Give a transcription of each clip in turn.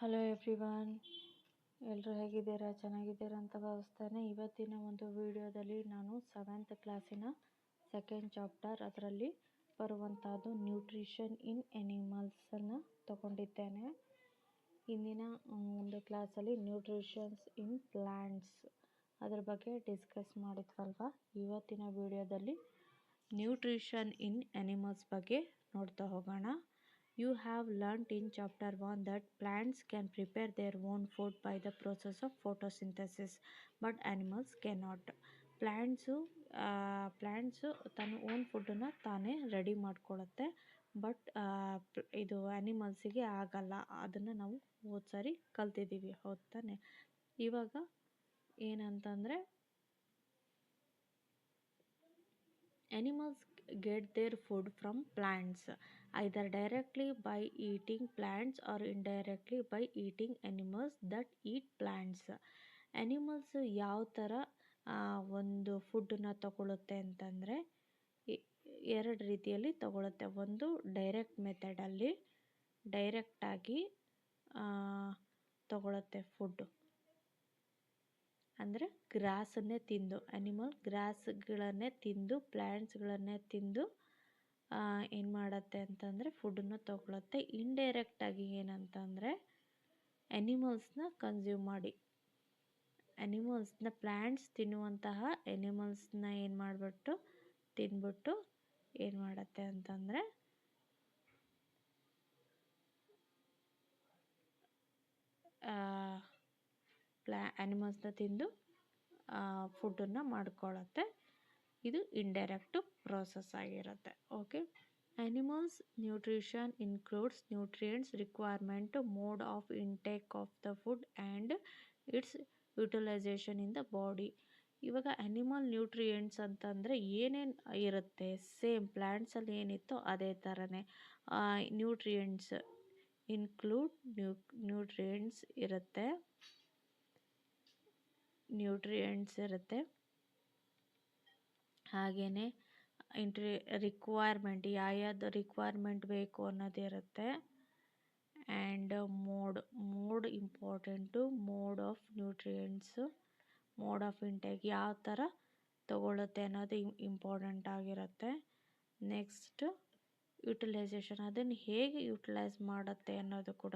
Hello everyone, ಎಲ್ಲರೂ ಹೇಗಿದ್ದೀರಾ? ಚೆನ್ನಾಗಿದ್ದೀರಾ ಅಂತ ಭಾವಿಸ್ತೇನೆ. ಇವತ್ತಿನ ಒಂದು ವಿಡಿಯೋದಲ್ಲಿ ನಾನು 7th ಕ್ಲಾಸಿನ ಸೆಕೆಂಡ್ ಚಾಪ್ಟರ್ ಅದರಲ್ಲಿ ಬರುವಂಥದ್ದು ನ್ಯೂಟ್ರಿಷನ್ ಇನ್ ಎನಿಮಲ್ಸನ್ನು ತಗೊಂಡಿದ್ದೇನೆ. ಇಂದಿನ ಒಂದು ಕ್ಲಾಸಲ್ಲಿ ನ್ಯೂಟ್ರಿಷನ್ಸ್ ಇನ್ ಪ್ಲ್ಯಾಂಟ್ಸ್ ಅದ್ರ ಬಗ್ಗೆ ಡಿಸ್ಕಸ್ ಮಾಡಿದ್ವಲ್ವ. ಇವತ್ತಿನ ವಿಡಿಯೋದಲ್ಲಿ ನ್ಯೂಟ್ರಿಷನ್ ಇನ್ ಎನಿಮಲ್ಸ್ ಬಗ್ಗೆ ನೋಡ್ತಾ ಹೋಗೋಣ. You have learnt in chapter 1 that plants can prepare their own food by the process of photosynthesis, but animals cannot. Plants ತನ್ನ ಓನ್ ಫುಡ್ಡನ್ನು ತಾನೇ ರೆಡಿ ಮಾಡ್ಕೊಳ್ಳುತ್ತೆ, ಬಟ್ ಇದು ಆ್ಯನಿಮಲ್ಸಿಗೆ ಆಗಲ್ಲ. ಅದನ್ನು ನಾವು ಹೋದ ಸಾರಿ ಕಲ್ತಿದ್ದೀವಿ, ಹೌದು ತಾನೆ? ಇವಾಗ ಏನಂತಂದರೆ animals get their food from plants, either directly by eating plants or indirectly by eating animals that eat plants. Animals ಯಾವ ಥರ ಒಂದು ಫುಡ್ಡನ್ನ ತಗೊಳುತ್ತೆ ಅಂತಂದರೆ ಎರಡು ರೀತಿಯಲ್ಲಿ ತಗೊಳುತ್ತೆ. ಒಂದು ಡೈರೆಕ್ಟ್ ಮೆಥಡಲ್ಲಿ ಡೈರೆಕ್ಟಾಗಿ ತಗೊಳುತ್ತೆ ಫುಡ್ಡು, ಅಂದರೆ ಗ್ರಾಸನ್ನೇ ತಿಂದು, ಅನಿಮಲ್ ಗ್ರಾಸ್ಗಳನ್ನೇ ತಿಂದು, ಪ್ಲ್ಯಾಂಟ್ಸ್ಗಳನ್ನೇ ತಿಂದು ಏನು ಮಾಡುತ್ತೆ ಅಂತಂದರೆ ಫುಡ್ಡನ್ನು ತಗೊಳುತ್ತೆ. ಇಂಡೈರೆಕ್ಟಾಗಿ ಏನಂತಂದರೆ ಅನಿಮಲ್ಸ್ನ ಕನ್ಸ್ಯೂಮ್ ಮಾಡಿ, ಅನಿಮಲ್ಸ್ನ ಪ್ಲ್ಯಾಂಟ್ಸ್ ತಿನ್ನುವಂತಹ ಅನಿಮಲ್ಸ್ನ ಏನು ಮಾಡಿಬಿಟ್ಟು ತಿಂದ್ಬಿಟ್ಟು ಏನು ಮಾಡುತ್ತೆ ಅಂತಂದರೆ ಅನಿಮಲ್ಸ್ನ ತಿಂದು ಫುಡ್ಡನ್ನು ಮಾಡ್ಕೊಳ್ಳುತ್ತೆ. ಇದು ಇಂಡೈರೆಕ್ಟ್ ಪ್ರೋಸೆಸ್ ಆಗಿರುತ್ತೆ. Okay, animals nutrition includes nutrients requirement, mode of intake of the food and it's utilisation in the body. ಇವಾಗ ಅನಿಮಲ್ ನ್ಯೂಟ್ರಿಯೆಂಟ್ಸ್ ಅಂತಂದರೆ ಏನೇನು ಇರುತ್ತೆ, ಸೇಮ್ ಪ್ಲ್ಯಾಂಟ್ಸಲ್ಲಿ ಏನಿತ್ತೋ ಅದೇ ಥರನೇ ನ್ಯೂಟ್ರಿಯೆಂಟ್ಸ್ ಇನ್ಕ್ಲೂಡ್ ನ್ಯೂಟ್ರಿಯೆಂಟ್ಸ್ ಇರುತ್ತೆ. ಹಾಗೆಯೇ ರಿಕ್ವೈರ್ಮೆಂಟ್, ಯಾವ್ಯಾವ್ದು ರಿಕ್ವೈರ್ಮೆಂಟ್ ಬೇಕು ಅನ್ನೋದಿರುತ್ತೆ. And mode important, mode of nutrients, mode of intake ಯಾವ ಥರ ತಗೊಳುತ್ತೆ ಅನ್ನೋದು ಇಂಪಾರ್ಟೆಂಟ್ ಆಗಿರುತ್ತೆ. ನೆಕ್ಸ್ಟ್ ಯುಟಿಲೈಸೇಷನ್, ಅದನ್ನು ಹೇಗೆ ಯುಟಿಲೈಸ್ ಮಾಡುತ್ತೆ ಅನ್ನೋದು ಕೂಡ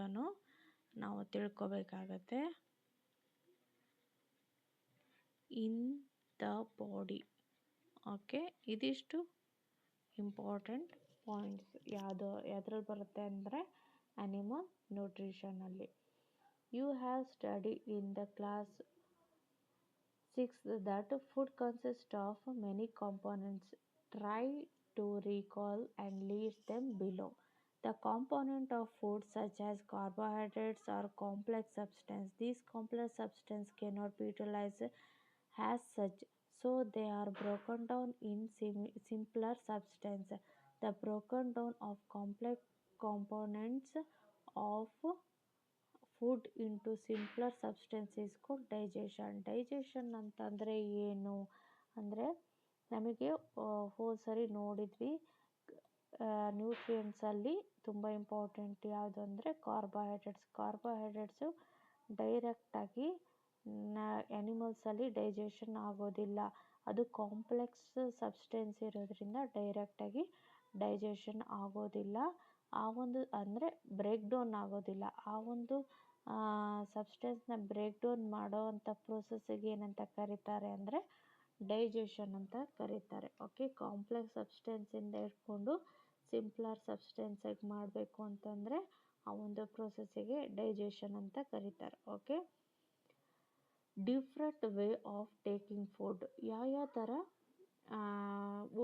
ನಾವು ತಿಳ್ಕೊಬೇಕಾಗತ್ತೆ. In the body. ಓಕೆ, ಇದಿಷ್ಟು ಇಂಪಾರ್ಟೆಂಟ್ ಪಾಯಿಂಟ್ಸ್. ಯಾವುದ್ರಲ್ಲಿ ಬರುತ್ತೆ ಅಂದರೆ ಅನಿಮಲ್ ನ್ಯೂಟ್ರಿಷನಲ್ಲಿ. You have study in the class 6 that food consists of many components. Try to recall and list them below. The component of food such as carbohydrates are complex substance. These complex substance cannot be utilized as such, so they are broken down in simpler substance. The broken down of complex components of food into simpler substance is called digestion. Digestion ಅಂತಂದರೆ ಏನು ಅಂದರೆ, ನಮಗೆ ಹೋದ ಸರಿ ನೋಡಿದ್ವಿ ನ್ಯೂಟ್ರಿಯೆಂಟ್ಸಲ್ಲಿ ತುಂಬ important ಯಾವುದು ಅಂದರೆ ಕಾರ್ಬೋಹೈಡ್ರೇಟ್ಸು ಡೈರೆಕ್ಟಾಗಿ ಆ್ಯನಿಮಲ್ಸಲ್ಲಿ ಡೈಜೆಷನ್ ಆಗೋದಿಲ್ಲ. ಅದು ಕಾಂಪ್ಲೆಕ್ಸ್ ಸಬ್ಸ್ಟೆನ್ಸ್ ಇರೋದ್ರಿಂದ ಡೈರೆಕ್ಟಾಗಿ ಡೈಜೆಷನ್ ಆಗೋದಿಲ್ಲ. ಆ ಒಂದು ಅಂದರೆ ಬ್ರೇಕ್ ಡೌನ್ ಆಗೋದಿಲ್ಲ. ಆ ಒಂದು ಸಬ್ಸ್ಟೆನ್ಸ್ನ ಬ್ರೇಕ್ ಡೌನ್ ಮಾಡೋ ಅಂಥ ಪ್ರೋಸೆಸ್ಸಿಗೆ ಏನಂತ ಕರೀತಾರೆ ಅಂದರೆ ಡೈಜೆಷನ್ ಅಂತ ಕರೀತಾರೆ. ಓಕೆ, ಕಾಂಪ್ಲೆಕ್ಸ್ ಸಬ್ಸ್ಟೆನ್ಸಿಂದ ಇಟ್ಕೊಂಡು ಸಿಂಪ್ಲರ್ ಸಬ್ಸ್ಟೆನ್ಸಿಗೆ ಮಾಡಬೇಕು ಅಂತಂದರೆ ಆ ಒಂದು ಪ್ರೋಸೆಸ್ಸಿಗೆ ಡೈಜೆಷನ್ ಅಂತ ಕರೀತಾರೆ. Okay, different way of taking food, ಯಾವ ಥರ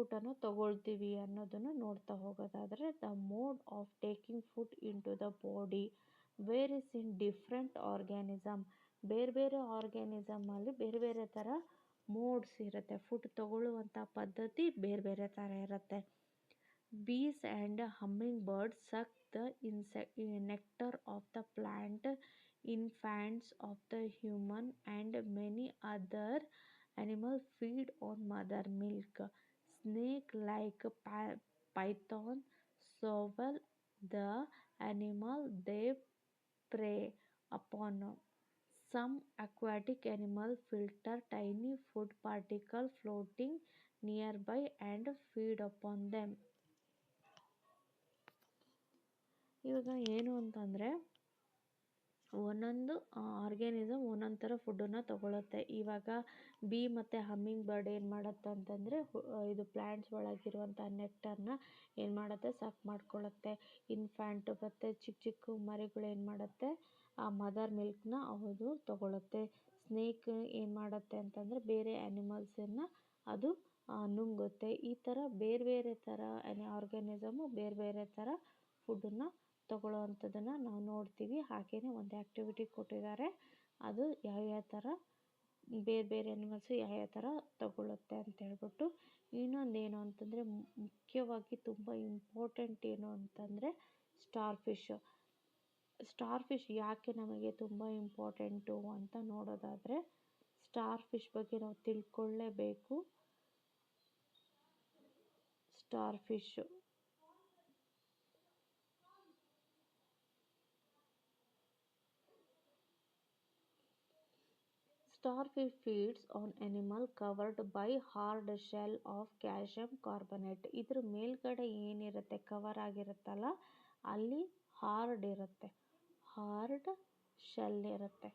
ಊಟನ ತಗೊಳ್ತೀವಿ ಅನ್ನೋದನ್ನು ನೋಡ್ತಾ ಹೋಗೋದಾದರೆ, the mode of taking food into the body varies in different organism. ಬೇರೆ ಬೇರೆ ಆರ್ಗ್ಯಾನಿಸಮಲ್ಲಿ ಬೇರೆ ಬೇರೆ ಥರ ಮೋಡ್ಸ್ ಇರುತ್ತೆ. ಫುಡ್ ತಗೊಳ್ಳುವಂಥ ಪದ್ಧತಿ ಬೇರೆ ಬೇರೆ ಥರ ಇರುತ್ತೆ. Bees and hummingbirds suck the nectar of the plant. Infants of the human and many other animals feed on mother milk. Snake like python swallow the animal they prey upon. Some aquatic animals filter tiny food particles floating nearby and feed upon them. ಇವಾಗ ಏನು ಅಂತಂದರೆ ಒಂದೊಂದು organism ಒಂದೊಂದು ಥರ ಫುಡ್ಡನ್ನು ತಗೊಳುತ್ತೆ. ಇವಾಗ ಬೀ ಮತ್ತು ಹಮ್ಮಿಂಗ್ ಬರ್ಡ್ ಏನು ಮಾಡುತ್ತೆ ಅಂತಂದರೆ ಇದು ಪ್ಲ್ಯಾಂಟ್ಸ್ ಒಳಗಿರುವಂಥ ನೆಕ್ಟರ್ನ ಏನು ಮಾಡುತ್ತೆ, ಸಕ್ ಮಾಡ್ಕೊಳ್ಳುತ್ತೆ. ಇನ್ಫ್ಯಾಂಟು ಮತ್ತು ಚಿಕ್ಕ ಚಿಕ್ಕ ಮರಿಗಳು ಏನು ಮಾಡುತ್ತೆ, ಆ ಮದರ್ ಮಿಲ್ಕ್ನ ಅದು ತಗೊಳುತ್ತೆ. ಸ್ನೇಕ್ ಏನು ಮಾಡುತ್ತೆ ಅಂತಂದರೆ ಬೇರೆ ಆ್ಯನಿಮಲ್ಸನ್ನು ಅದು ನುಂಗುತ್ತೆ. ಈ ಥರ ಬೇರೆ ಬೇರೆ ಥರ ಆರ್ಗ್ಯಾನಿಸಮು ಬೇರೆ ಬೇರೆ ಥರ ಫುಡ್ಡನ್ನು ತಗೊಳ್ಳೋ ಅಂಥದ್ದನ್ನು ನಾವು ನೋಡ್ತೀವಿ. ಹಾಗೆಯೇ ಒಂದು ಆ್ಯಕ್ಟಿವಿಟಿ ಕೊಟ್ಟಿದ್ದಾರೆ, ಅದು ಯಾವ್ಯಾವ ಥರ ಬೇರೆ ಬೇರೆ ಆ್ಯನಿಮಲ್ಸು ಯಾವ್ಯಾವ ಥರ ತಗೊಳ್ಳುತ್ತೆ ಅಂತ ಹೇಳ್ಬಿಟ್ಟು. ಇನ್ನೊಂದೇನು ಅಂತಂದರೆ ಮುಖ್ಯವಾಗಿ ತುಂಬ ಇಂಪಾರ್ಟೆಂಟ್ ಏನು ಅಂತಂದರೆ ಸ್ಟಾರ್ ಫಿಶ್ ಯಾಕೆ ನಮಗೆ ತುಂಬ ಇಂಪಾರ್ಟೆಂಟು ಅಂತ ನೋಡೋದಾದರೆ, ಸ್ಟಾರ್ ಫಿಶ್ ಬಗ್ಗೆ ನಾವು ತಿಳ್ಕೊಳ್ಳೇಬೇಕು. Starfish Starfish feeds on animal covered by hard shell of calcium carbonate. ಇದ್ರ ಮೇಲ್ಗಡೆ ಏನಿರುತ್ತೆ ಕವರ್ ಆಗಿರುತ್ತಲ್ಲ, ಅಲ್ಲಿ ಹಾರ್ಡ್ ಇರುತ್ತೆ, ಹಾರ್ಡ್ ಶೆಲ್ ಇರುತ್ತೆ.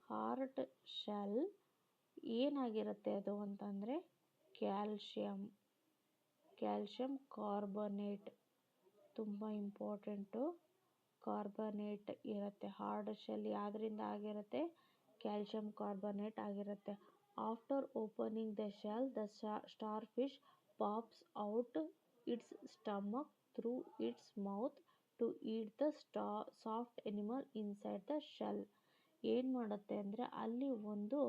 ಹಾರ್ಡ್ ಶೆಲ್ ಏನಾಗಿರುತ್ತೆ ಅದು ಅಂತಂದರೆ ಕ್ಯಾಲ್ಶಿಯಂ ಕಾರ್ಬೊನೇಟ್, ತುಂಬ ಇಂಪಾರ್ಟೆಂಟು. ಕಾರ್ಬನೇಟ್ ಇರುತ್ತೆ. ಹಾರ್ಡ್ ಶೆಲ್ ಯಾವುದರಿಂದ ಆಗಿರುತ್ತೆ, ಕ್ಯಾಲ್ಶಿಯಂ ಕಾರ್ಬೊನೇಟ್ ಆಗಿರುತ್ತೆ. After opening the shell, the star fish pops out its stomach through its mouth to eat the soft animal inside the shell. ಏನು ಮಾಡುತ್ತೆ ಅಂದರೆ ಅಲ್ಲಿ ಒಂದು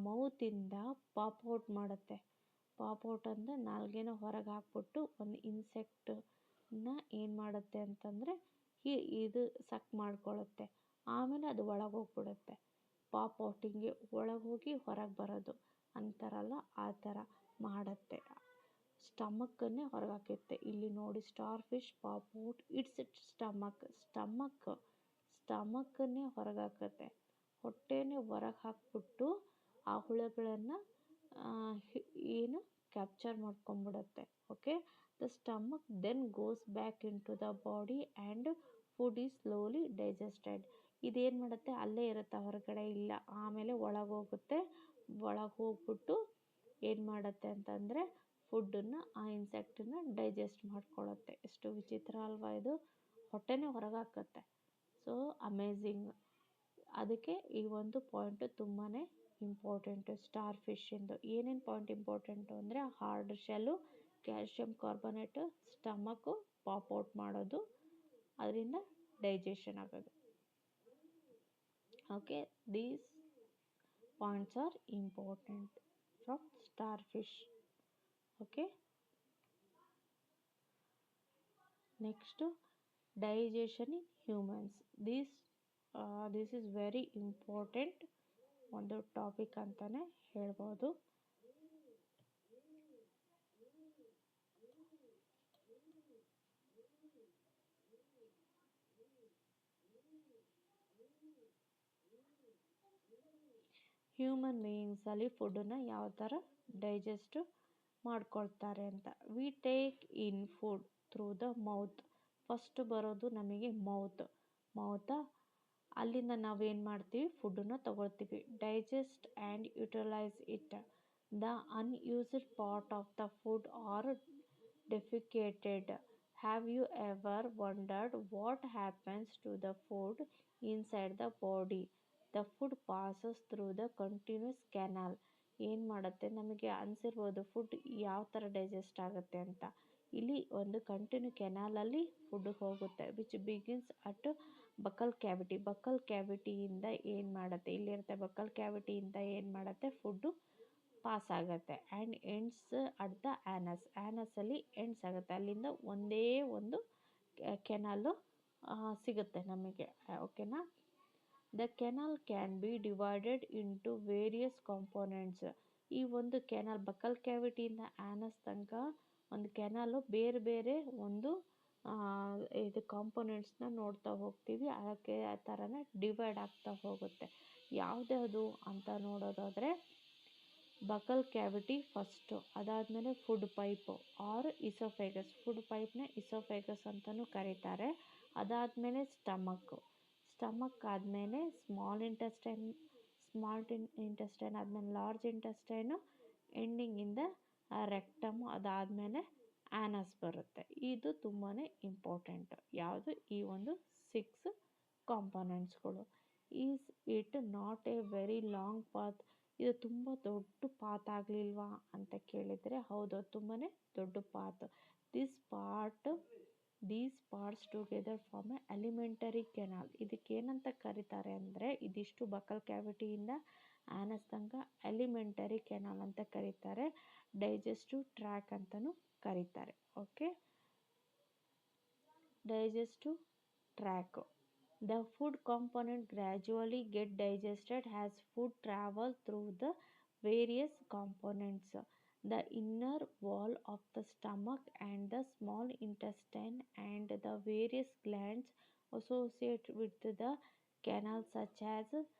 ಮೌತಿಂದ ಪಾಪ್ಔಟ್ ಮಾಡುತ್ತೆ. ಪಾಪ್ಔಟ್ ಅಂದರೆ ನಾಲ್ಗೆನ ಹೊರಗೆ ಹಾಕ್ಬಿಟ್ಟು ಒಂದು ಇನ್ಸೆಕ್ಟನ್ನ ಏನು ಮಾಡುತ್ತೆ ಅಂತಂದರೆ ಇದು ಸಕ್ ಮಾಡ್ಕೊಳ್ಳುತ್ತೆ. ಆಮೇಲೆ ಅದು ಒಳಗೆ ಹೋಗ್ಬಿಡುತ್ತೆ. ಪಾಪ್ಔಟಿಂಗ್ಗೆ ಒಳಗೆ ಹೋಗಿ ಹೊರಗೆ ಬರೋದು ಅಂತಾರಲ್ಲ, ಆ ಥರ ಮಾಡುತ್ತೆ. ಸ್ಟಮಕ್ಕನ್ನೇ ಹೊರಗೆ ಹಾಕುತ್ತೆ. ಇಲ್ಲಿ ನೋಡಿ, ಸ್ಟಾರ್ ಫಿಶ್ ಪಾಪ್ಔಟ್ ಇಟ್ಸ್ ಸ್ಟಮಕ್ಕನ್ನೇ ಹೊರಗೆ ಹಾಕುತ್ತೆ. ಹೊಟ್ಟೆನೇ ಹೊರಗೆ ಹಾಕ್ಬಿಟ್ಟು ಆ ಹುಳುಗಳನ್ನು ಏನು ಕ್ಯಾಪ್ಚರ್ ಮಾಡ್ಕೊಂಬಿಡುತ್ತೆ. Okay, the stomach then goes back into the body and food is slowly digested. ಇದೇನು ಮಾಡುತ್ತೆ, ಅಲ್ಲೇ ಇರುತ್ತೆ, ಹೊರಗಡೆ ಇಲ್ಲ. ಆಮೇಲೆ ಒಳಗೆ ಹೋಗುತ್ತೆ. ಒಳಗೆ ಹೋಗ್ಬಿಟ್ಟು ಏನು ಮಾಡುತ್ತೆ ಅಂತಂದರೆ ಫುಡ್ಡನ್ನು, ಆ ಇನ್ಸೆಕ್ಟನ್ನು ಡೈಜೆಸ್ಟ್ ಮಾಡ್ಕೊಳ್ಳುತ್ತೆ. ಎಷ್ಟು ವಿಚಿತ್ರ ಅಲ್ವಾ ಇದು, ಹೊಟ್ಟೆನೇ ಹೊರಗೆ ಹಾಕುತ್ತೆ. So amazing. ಅದಕ್ಕೆ ಈ ಒಂದು ಪಾಯಿಂಟು ತುಂಬಾ ಇಂಪಾರ್ಟೆಂಟು ಸ್ಟಾರ್ ಫಿಶ್ಶಿಂದು. ಏನೇನು ಪಾಯಿಂಟ್ ಇಂಪಾರ್ಟೆಂಟು ಅಂದರೆ hard shell, calcium carbonate, stomach ಪಾಪ್ಔಟ್ ಮಾಡೋದು, ಅದರಿಂದ ಡೈಜೆಷನ್ ಆಗೋದು. Okay, these points are important from star fish. Okay, next digestion in humans. This is very important ಒಂದು ಟಾಪಿಕ್ ಅಂತಲೇ ಹೇಳ್ಬೋದು. ಹ್ಯೂಮನ್ ಬೀಯಿಂಗ್ಸಲ್ಲಿ ಫುಡ್ಡನ್ನು ಯಾವ ಥರ ಡೈಜೆಸ್ಟ್ ಮಾಡ್ಕೊಳ್ತಾರೆ ಅಂತ. We take in food through the mouth. First ಬರೋದು ನಮಗೆ ಮೌತಾ, ಅಲ್ಲಿಂದ ನಾವೇನು ಮಾಡ್ತೀವಿ, ಫುಡ್ಡನ್ನು ತಗೊಳ್ತೀವಿ. Digest and utilise it. The unused part of the food are defecated. Have you ever wondered what happens to the food inside the body? The food passes through the continuous canal. ಏನು ಮಾಡುತ್ತೆ, ನಮಗೆ ಅನಿಸಿರ್ಬೋದು food ಯಾವ ಥರ digest ಆಗುತ್ತೆ ಅಂತ. ಇಲ್ಲಿ ಒಂದು continue ಕೆನಾಲಲ್ಲಿ ಫುಡ್ ಹೋಗುತ್ತೆ, ವಿಚ್ ಬಿಗಿನ್ಸ್ ಅಟ್ ಬಕಲ್ ಕ್ಯಾವಿಟಿಯಿಂದ ಏನು ಮಾಡುತ್ತೆ, ಇಲ್ಲಿರುತ್ತೆ ಬಕಲ್ ಕ್ಯಾವಿಟಿಯಿಂದ ಏನು ಮಾಡುತ್ತೆ, ಫುಡ್ಡು ಪಾಸ್ ಆಗುತ್ತೆ. ಆ್ಯಂಡ್ ಎಂಡ್ಸ್ ಅಟ್ ದ ಆ್ಯನಸಲ್ಲಿ ಎಂಡ್ಸ್ ಆಗುತ್ತೆ. ಅಲ್ಲಿಂದ ಒಂದೇ ಒಂದು ಕೆನಾಲು ಸಿಗುತ್ತೆ ನಮಗೆ. ಓಕೆನಾ. The canal can be divided into various components. ಈ ಒಂದು ಕೆನಾಲ್ ಬಕಲ್ ಕ್ಯಾವಿಟಿಯಿಂದ ಆ್ಯನಸ್ ತನಕ ಒಂದು ಕೆನಾಲು ಬೇರೆ ಬೇರೆ ಒಂದು ಇದು ಕಾಂಪೊನೆಂಟ್ಸ್ನ ನೋಡ್ತಾ ಹೋಗ್ತೀವಿ. ಅದಕ್ಕೆ ಆ ಥರನೇ ಡಿವೈಡ್ ಆಗ್ತಾ ಹೋಗುತ್ತೆ. ಯಾವುದ್ಯಾವುದು ಅಂತ ನೋಡೋದಾದರೆ ಬಕಲ್ ಕ್ಯಾವಿಟಿ ಫಸ್ಟು, ಅದಾದಮೇಲೆ ಫುಡ್ ಪೈಪು ಆರ್ ಇಸೋಫೇಗಸ್, ಫುಡ್ ಪೈಪ್ನ ಇಸೋಫೇಗಸ್ ಅಂತಲೂ ಕರೀತಾರೆ. ಅದಾದಮೇಲೆ ಸ್ಟಮಕ್ ಆದಮೇಲೆ ಸ್ಮಾಲ್ ಇಂಟೆಸ್ಟೈನ್ ಆದಮೇಲೆ large intestine, ending in the rectum, ಅದಾದಮೇಲೆ ಆ್ಯನಸ್ ಬರುತ್ತೆ. ಇದು ತುಂಬಾ ಇಂಪಾರ್ಟೆಂಟ್. ಯಾವುದು ಈ ಒಂದು 6 ಕಾಂಪೊನೆಂಟ್ಸ್ಗಳು. Is it not a very long path, ಇದು ತುಂಬ ದೊಡ್ಡ ಪಾತ್ ಆಗಲಿಲ್ವಾ ಅಂತ ಕೇಳಿದರೆ ಹೌದು, ತುಂಬಾ ದೊಡ್ಡ path. These parts together form a alimentary canal. ಇದಕ್ಕೇನಂತ ಕರೀತಾರೆ ಅಂದರೆ, ಇದಿಷ್ಟು ಬಕಲ್ ಕ್ಯಾವಿಟಿಯಿಂದ ಆ್ಯನಸ್ ತನಕ ಅಲಿಮೆಂಟರಿ ಕೆನಾಲ್ ಅಂತ ಕರೀತಾರೆ. ಡೈಜೆಸ್ಟಿವ್ ಟ್ರ್ಯಾಕ್ ಅಂತಲೂ ಕರೀತಾರೆ. Okay, digestive track. The food component gradually get digested as food travel through the various components. The inner wall of the stomach and the small intestine and the various glands associated with the canal such as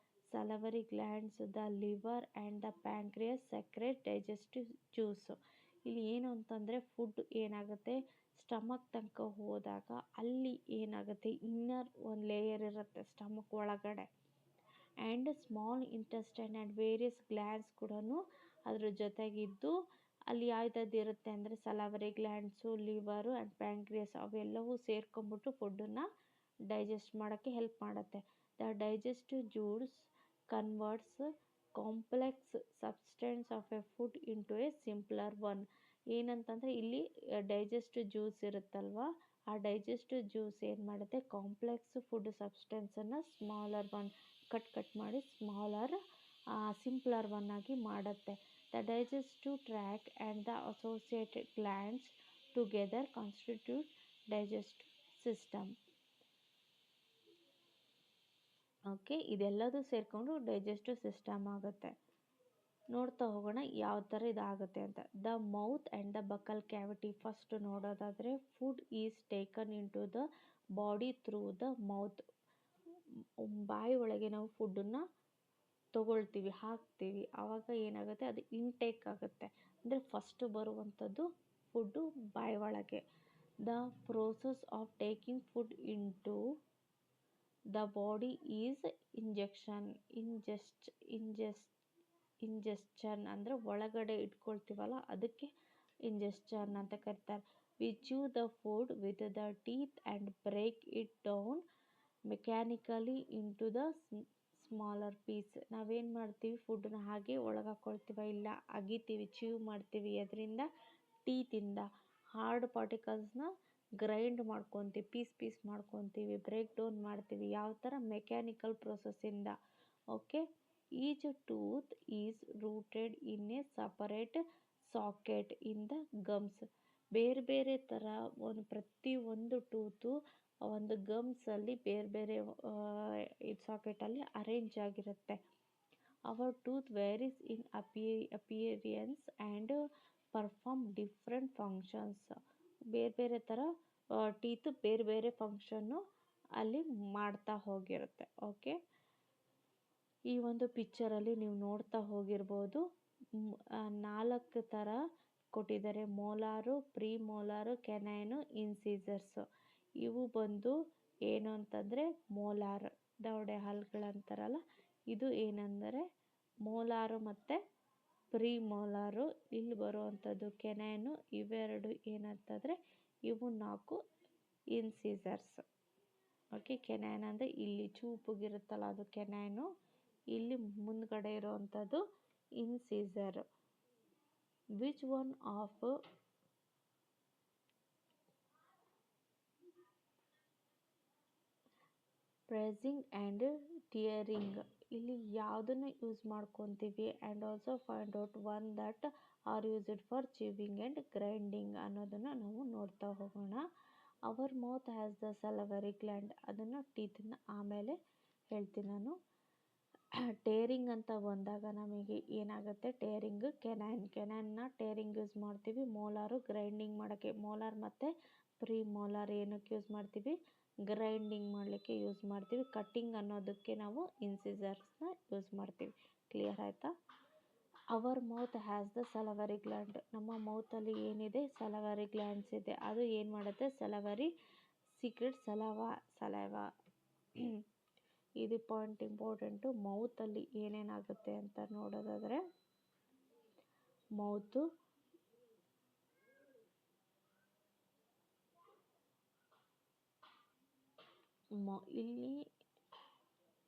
salivary glands, the liver and the pancreas secrete digestive juice. ಇಲ್ಲಿ ಏನು ಅಂತಂದರೆ food ಏನಾಗುತ್ತೆ stomach ತನಕ ಹೋದಾಗ ಅಲ್ಲಿ ಏನಾಗುತ್ತೆ, inner ಒಂದು layer ಇರುತ್ತೆ ಸ್ಟಮಕ್ ಒಳಗಡೆ, and small intestine and various glands ಕೂಡ ಅದ್ರ ಜೊತೆಗಿದ್ದು ಅಲ್ಲಿ ಯಾವ್ದು ಇರುತ್ತೆ ಅಂದರೆ ಸಲವರಿ ಗ್ಲ್ಯಾಂಡ್ಸು, ಲಿವರು ಆ್ಯಂಡ್ ಪ್ಯಾಂಕ್ರಿಯಸ್ ಅವೆಲ್ಲವೂ ಸೇರ್ಕೊಂಬಿಟ್ಟು ಫುಡ್ಡನ್ನು ಡೈಜೆಸ್ಟ್ ಮಾಡೋಕ್ಕೆ ಹೆಲ್ಪ್ ಮಾಡುತ್ತೆ. The digestive juice converts complex substance of A food into A simpler one. ಏನಂತಂದರೆ ಇಲ್ಲಿ ಡೈಜೆಸ್ಟಿವ್ ಜ್ಯೂಸ್ ಇರುತ್ತಲ್ವ, ಆ ಡೈಜೆಸ್ಟಿವ್ ಜ್ಯೂಸ್ ಏನು ಮಾಡುತ್ತೆ, ಕಾಂಪ್ಲೆಕ್ಸ್ ಫುಡ್ ಸಬ್ಸ್ಟೆನ್ಸನ್ನು ಸ್ಮಾಲರ್ ಒನ್ ಕಟ್ ಮಾಡಿ ಸ್ಮಾಲರ್ ಸಿಂಪ್ಲರ್ ಒನ್ ಆಗಿ ಮಾಡುತ್ತೆ. The digestive tract and the associated glands together constitute digestive system. Okay, ಇದೆಲ್ಲದೂ ಸೇರಿಕೊಂಡು ಡೈಜೆಸ್ಟಿವ್ ಸಿಸ್ಟಮ್ ಆಗುತ್ತೆ. ನೋಡ್ತಾ ಹೋಗೋಣ ಯಾವ ಥರ ಇದಾಗುತ್ತೆ ಅಂತ. The mouth and the buccal cavity. First ನೋಡೋದಾದರೆ food is taken into the body through the mouth. ಬಾಯಿ ಒಳಗೆ ನಾವು ಫುಡ್ಡನ್ನು ತೊಗೊಳ್ತೀವಿ, ಹಾಕ್ತೀವಿ, ಆವಾಗ ಏನಾಗುತ್ತೆ ಅದು ಇಂಟೇಕ್ ಆಗುತ್ತೆ. ಅಂದರೆ ಫಸ್ಟು ಬರುವಂಥದ್ದು ಫುಡ್ಡು ಬಾಯಿ ಒಳಗೆ. The process of taking food into the body is ingestion ಅಂದರೆ ಒಳಗಡೆ ಇಟ್ಕೊಳ್ತೀವಲ್ಲ ಅದಕ್ಕೆ ಇಂಜೆಸ್ಟನ್ ಅಂತ ಕರೀತಾರೆ. We chew the food with the teeth and break it down mechanically into the smaller piece. ನಾವೇನು ಮಾಡ್ತೀವಿ, ಫುಡ್ಡನ್ನ ಹಾಗೆ ಒಳಗೆ ಹಾಕ್ಕೊಳ್ತೀವ, ಇಲ್ಲ ಅಗಿತೀವಿ, ಚ್ಯೂ ಮಾಡ್ತೀವಿ. ಅದರಿಂದ ಟೀತಿಂದ ಹಾರ್ಡ್ ಪಾರ್ಟಿಕಲ್ಸ್ನ ಗ್ರೈಂಡ್ ಮಾಡ್ಕೊತೀವಿ, ಪೀಸ್ ಮಾಡ್ಕೊತೀವಿ, ಬ್ರೇಕ್ ಡೌನ್ ಮಾಡ್ತೀವಿ. ಯಾವ ಥರ ಮೆಕ್ಯಾನಿಕಲ್ ಪ್ರೊಸೆಸ್ಸಿಂದ. Okay, each tooth is rooted in a separate socket in the gums. ಬೇರೆ ಬೇರೆ ಥರ ಪ್ರತಿಯೊಂದು ಟೂತು ಒಂದು ಗಮ್ಸಲ್ಲಿ ಬೇರೆ ಬೇರೆ ಸಾಕೆಟಲ್ಲಿ ಅರೇಂಜ್ ಆಗಿರುತ್ತೆ. Our tooth varies in appearance and perform different functions. ಬೇರೆ ಬೇರೆ ಥರ ಟೀತು ಬೇರೆ ಬೇರೆ ಫಂಕ್ಷನ್ನು ಅಲ್ಲಿ ಮಾಡ್ತಾ ಹೋಗಿರುತ್ತೆ. ಓಕೆ, ಈ ಒಂದು ಪಿಕ್ಚರಲ್ಲಿ ನೀವು ನೋಡ್ತಾ ಹೋಗಿರ್ಬೋದು, 4 ಥರ ಕೊಟ್ಟಿದ್ದಾರೆ. ಮೋಲಾರು, ಪ್ರೀ ಮೋಲಾರು, ಕೆನೈನು, ಇನ್ಸಿಸರ್ಸು. ಇವು ಬಂದು ಏನು ಅಂತಂದರೆ ಮೋಲಾರ್, ದವಡೆ ಹಲ್ಗಳಂತಾರಲ್ಲ, ಇದು ಏನಂದರೆ ಮೋಲಾರು ಮತ್ತು ಪ್ರೀ ಮೋಲಾರು. ಇಲ್ಲಿ ಬರುವಂಥದ್ದು ಕೆನೈನು. ಇವೆರಡು ಏನಂತಂದರೆ ಇವು 4 ಇನ್ಸಿಸರ್ಸ್. ಓಕೆ, ಕೆನೈನ್ ಅಂದರೆ ಇಲ್ಲಿ ಚೂಪಗಿರುತ್ತಲ್ಲ ಅದು ಕೆನೈನು, ಇಲ್ಲಿ ಮುಂದ್ಗಡೆ ಇರುವಂಥದ್ದು incisor. Which one of pressing and tearing, ಇಲ್ಲಿ ಯಾವುದನ್ನು ಯೂಸ್ ಮಾಡ್ಕೊತೀವಿ, and also find out one that are used for chewing and grinding ಅನ್ನೋದನ್ನು ನಾವು ನೋಡ್ತಾ ಹೋಗೋಣ. Our mouth has the salivary gland, ಅದನ್ನು ಟೀತನ್ನ ಆಮೇಲೆ ಹೇಳ್ತೀನಿ ನಾನು. ಟೇರಿಂಗ್ ಅಂತ ಬಂದಾಗ ನಮಗೆ ಏನಾಗುತ್ತೆ, ಟೇರಿಂಗ್ ಕೆನೈನ್ನ ಟೇರಿಂಗ್ ಯೂಸ್ ಮಾಡ್ತೀವಿ. ಮೋಲಾರು ಗ್ರೈಂಡಿಂಗ್ ಮಾಡೋಕ್ಕೆ, ಮೋಲಾರ್ ಮತ್ತು ಪ್ರಿಮೋಲಾರ್ ಏನಕ್ಕೆ ಯೂಸ್ ಮಾಡ್ತೀವಿ? ಗ್ರೈಂಡಿಂಗ್ ಮಾಡಲಿಕ್ಕೆ ಯೂಸ್ ಮಾಡ್ತೀವಿ. ಕಟ್ಟಿಂಗ್ ಅನ್ನೋದಕ್ಕೆ ನಾವು ಇನ್ಸಿಸರ್ಸ್ನ ಯೂಸ್ ಮಾಡ್ತೀವಿ. ಕ್ಲಿಯರ್ ಆಯಿತಾ? Our mouth has the salivary gland. ನಮ್ಮ ಮೌತಲ್ಲಿ ಏನಿದೆ? ಸಲವರಿ ಗ್ಲ್ಯಾಂಡ್ಸ್ ಇದೆ. ಅದು ಏನು ಮಾಡುತ್ತೆ? Salivary secrete saliva. ಇದು ಪಾಯಿಂಟ್ ಇಂಪಾರ್ಟೆಂಟು. ಮೌತಲ್ಲಿ ಏನೇನಾಗುತ್ತೆ ಅಂತ ನೋಡೋದಾದರೆ, ಮೌತು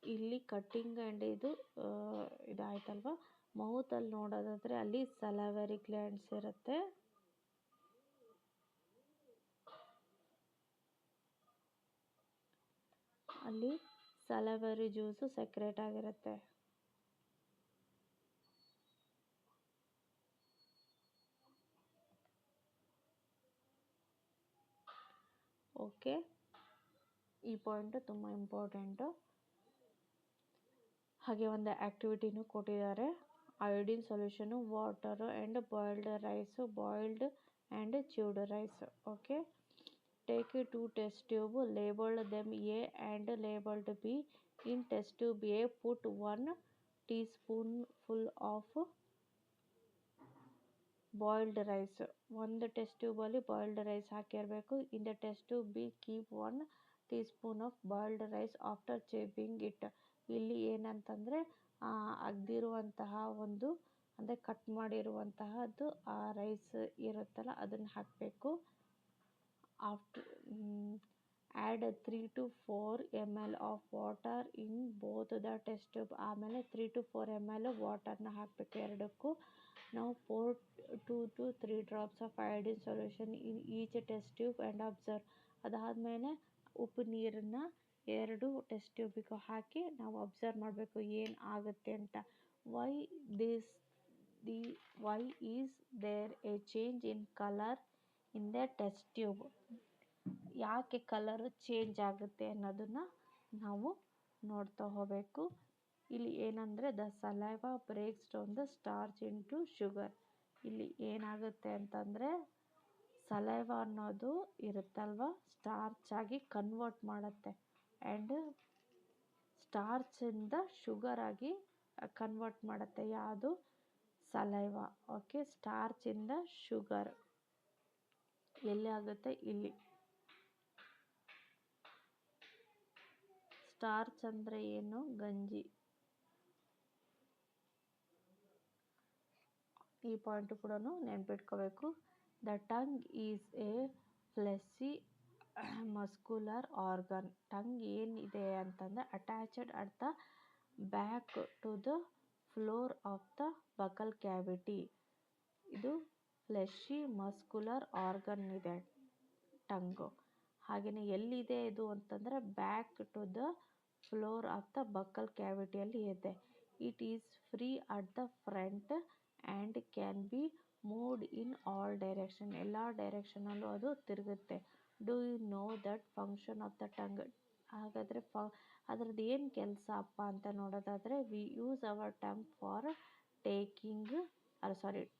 ಇಲ್ಲಿ ಕಟ್ಟಿಂಗ್ ಆ್ಯಂಡ್ ಇದಾಯ್ತಲ್ವ. ಮೌತಲ್ಲಿ ನೋಡೋದಾದರೆ ಅಲ್ಲಿ ಸಲವರಿ ಗ್ಲ್ಯಾಂಡ್ಸ್ ಇರುತ್ತೆ. ಅಲ್ಲಿ ಸಲವರಿ ಜ್ಯೂಸು ಸೆಕ್ರೇಟ್ ಆಗಿರುತ್ತೆ. ಓಕೆ, ಈ ಪಾಯಿಂಟು ತುಂಬ ಇಂಪಾರ್ಟೆಂಟು. ಹಾಗೆ ಒಂದು ಆ್ಯಕ್ಟಿವಿಟಿನೂ ಕೊಟ್ಟಿದ್ದಾರೆ. Iodine solution, water and boiled rice, boiled and chewed rice. Okay, take 2 test tube, labeled them A and labeled B. In test tube A, put 1 teaspoonful of boiled rice. ಒಂದು test ಟ್ಯೂಬಲ್ಲಿ boiled rice ಹಾಕಿರಬೇಕು. In the test tube B, keep 1 teaspoon of boiled rice after chewing it. ಇಲ್ಲಿ ಏನಂತಂದರೆ ಅಗ್ದಿರುವಂತಹ ಒಂದು ಅಂದರೆ cut ಮಾಡಿರುವಂತಹದ್ದು ಆ rice ಇರುತ್ತಲ್ಲ ಅದನ್ನು ಹಾಕಬೇಕು. After add 3 to 4 ml of water in both the test tube. ಆಮೇಲೆ 3 to 4 ml ವಾಟರ್ನ ಹಾಕಬೇಕು ಎರಡಕ್ಕೂ. ನಾವು pour 2 to 3 drops of iodine solution in each test tube and observe. ಅದಾದಮೇಲೆ ಉಪ್ಪು ನೀರನ್ನು 2 ಟೆಸ್ಟ್ ಟ್ಯೂಬಿಗೂ ಹಾಕಿ ನಾವು ಅಬ್ಸರ್ವ್ ಮಾಡಬೇಕು ಏನು ಆಗುತ್ತೆ ಅಂತ. Why is there a change in colour in the test tube? ಯಾಕೆ ಕಲರು ಚೇಂಜ್ ಆಗುತ್ತೆ ಅನ್ನೋದನ್ನು ನಾವು ನೋಡ್ತಾ ಹೋಗಬೇಕು. ಇಲ್ಲಿ ಏನಂದರೆ the saliva breaks down the starch into sugar. ಇಲ್ಲಿ ಏನಾಗುತ್ತೆ ಅಂತಂದರೆ ಸಲೈವ ಅನ್ನೋದು ಇರುತ್ತಲ್ವ ಸ್ಟಾರ್ಚ್ ಆಗಿ ಕನ್ವರ್ಟ್ ಮಾಡುತ್ತೆ. ಆ್ಯಂಡ್ ಸ್ಟಾರ್ಚಿಂದ ಶುಗರ್ ಆಗಿ ಕನ್ವರ್ಟ್ ಮಾಡುತ್ತೆ. ಯಾವುದು? ಸಲೈವ. ಓಕೆ, ಸ್ಟಾರ್ಚಿಂದ ಶುಗರ್ ಎಲ್ಲಿ ಆಗುತ್ತೆ? ಇಲ್ಲಿ. ಸ್ಟಾರ್ಚ್ ಅಂದರೆ ಏನು? ಗಂಜಿ. ಈ ಪಾಯಿಂಟು ಕೂಡ ನೆನ್ಪಿಟ್ಕೋಬೇಕು. The tongue is a fleshy muscular organ. Tongue ಏನಿದೆ ಅಂತಂದರೆ attached at the back to the floor of the buccal cavity. ಇದು ಫ್ಲೆಶಿ ಮಸ್ಕ್ಯುಲರ್ ಆರ್ಗನ್ ಇದೆ ಟಂಗು. ಹಾಗೆಯೇ ಎಲ್ಲಿದೆ ಇದು ಅಂತಂದರೆ back to the floor of the buccal ಕ್ಯಾವಿಟಿಯಲ್ಲಿ ಇದೆ. It is free at the front and can be moved in all direction. ಎಲ್ಲ ಡೈರೆಕ್ಷನಲ್ಲೂ ಅದು ತಿರುಗುತ್ತೆ. Do you know that function of the tongue? ಹಾಗಾದರೆ ಅದರದ್ದು ಏನು ಕೆಲಸ ಅಪ್ಪ ಅಂತ ನೋಡೋದಾದರೆ, we use hour tongue for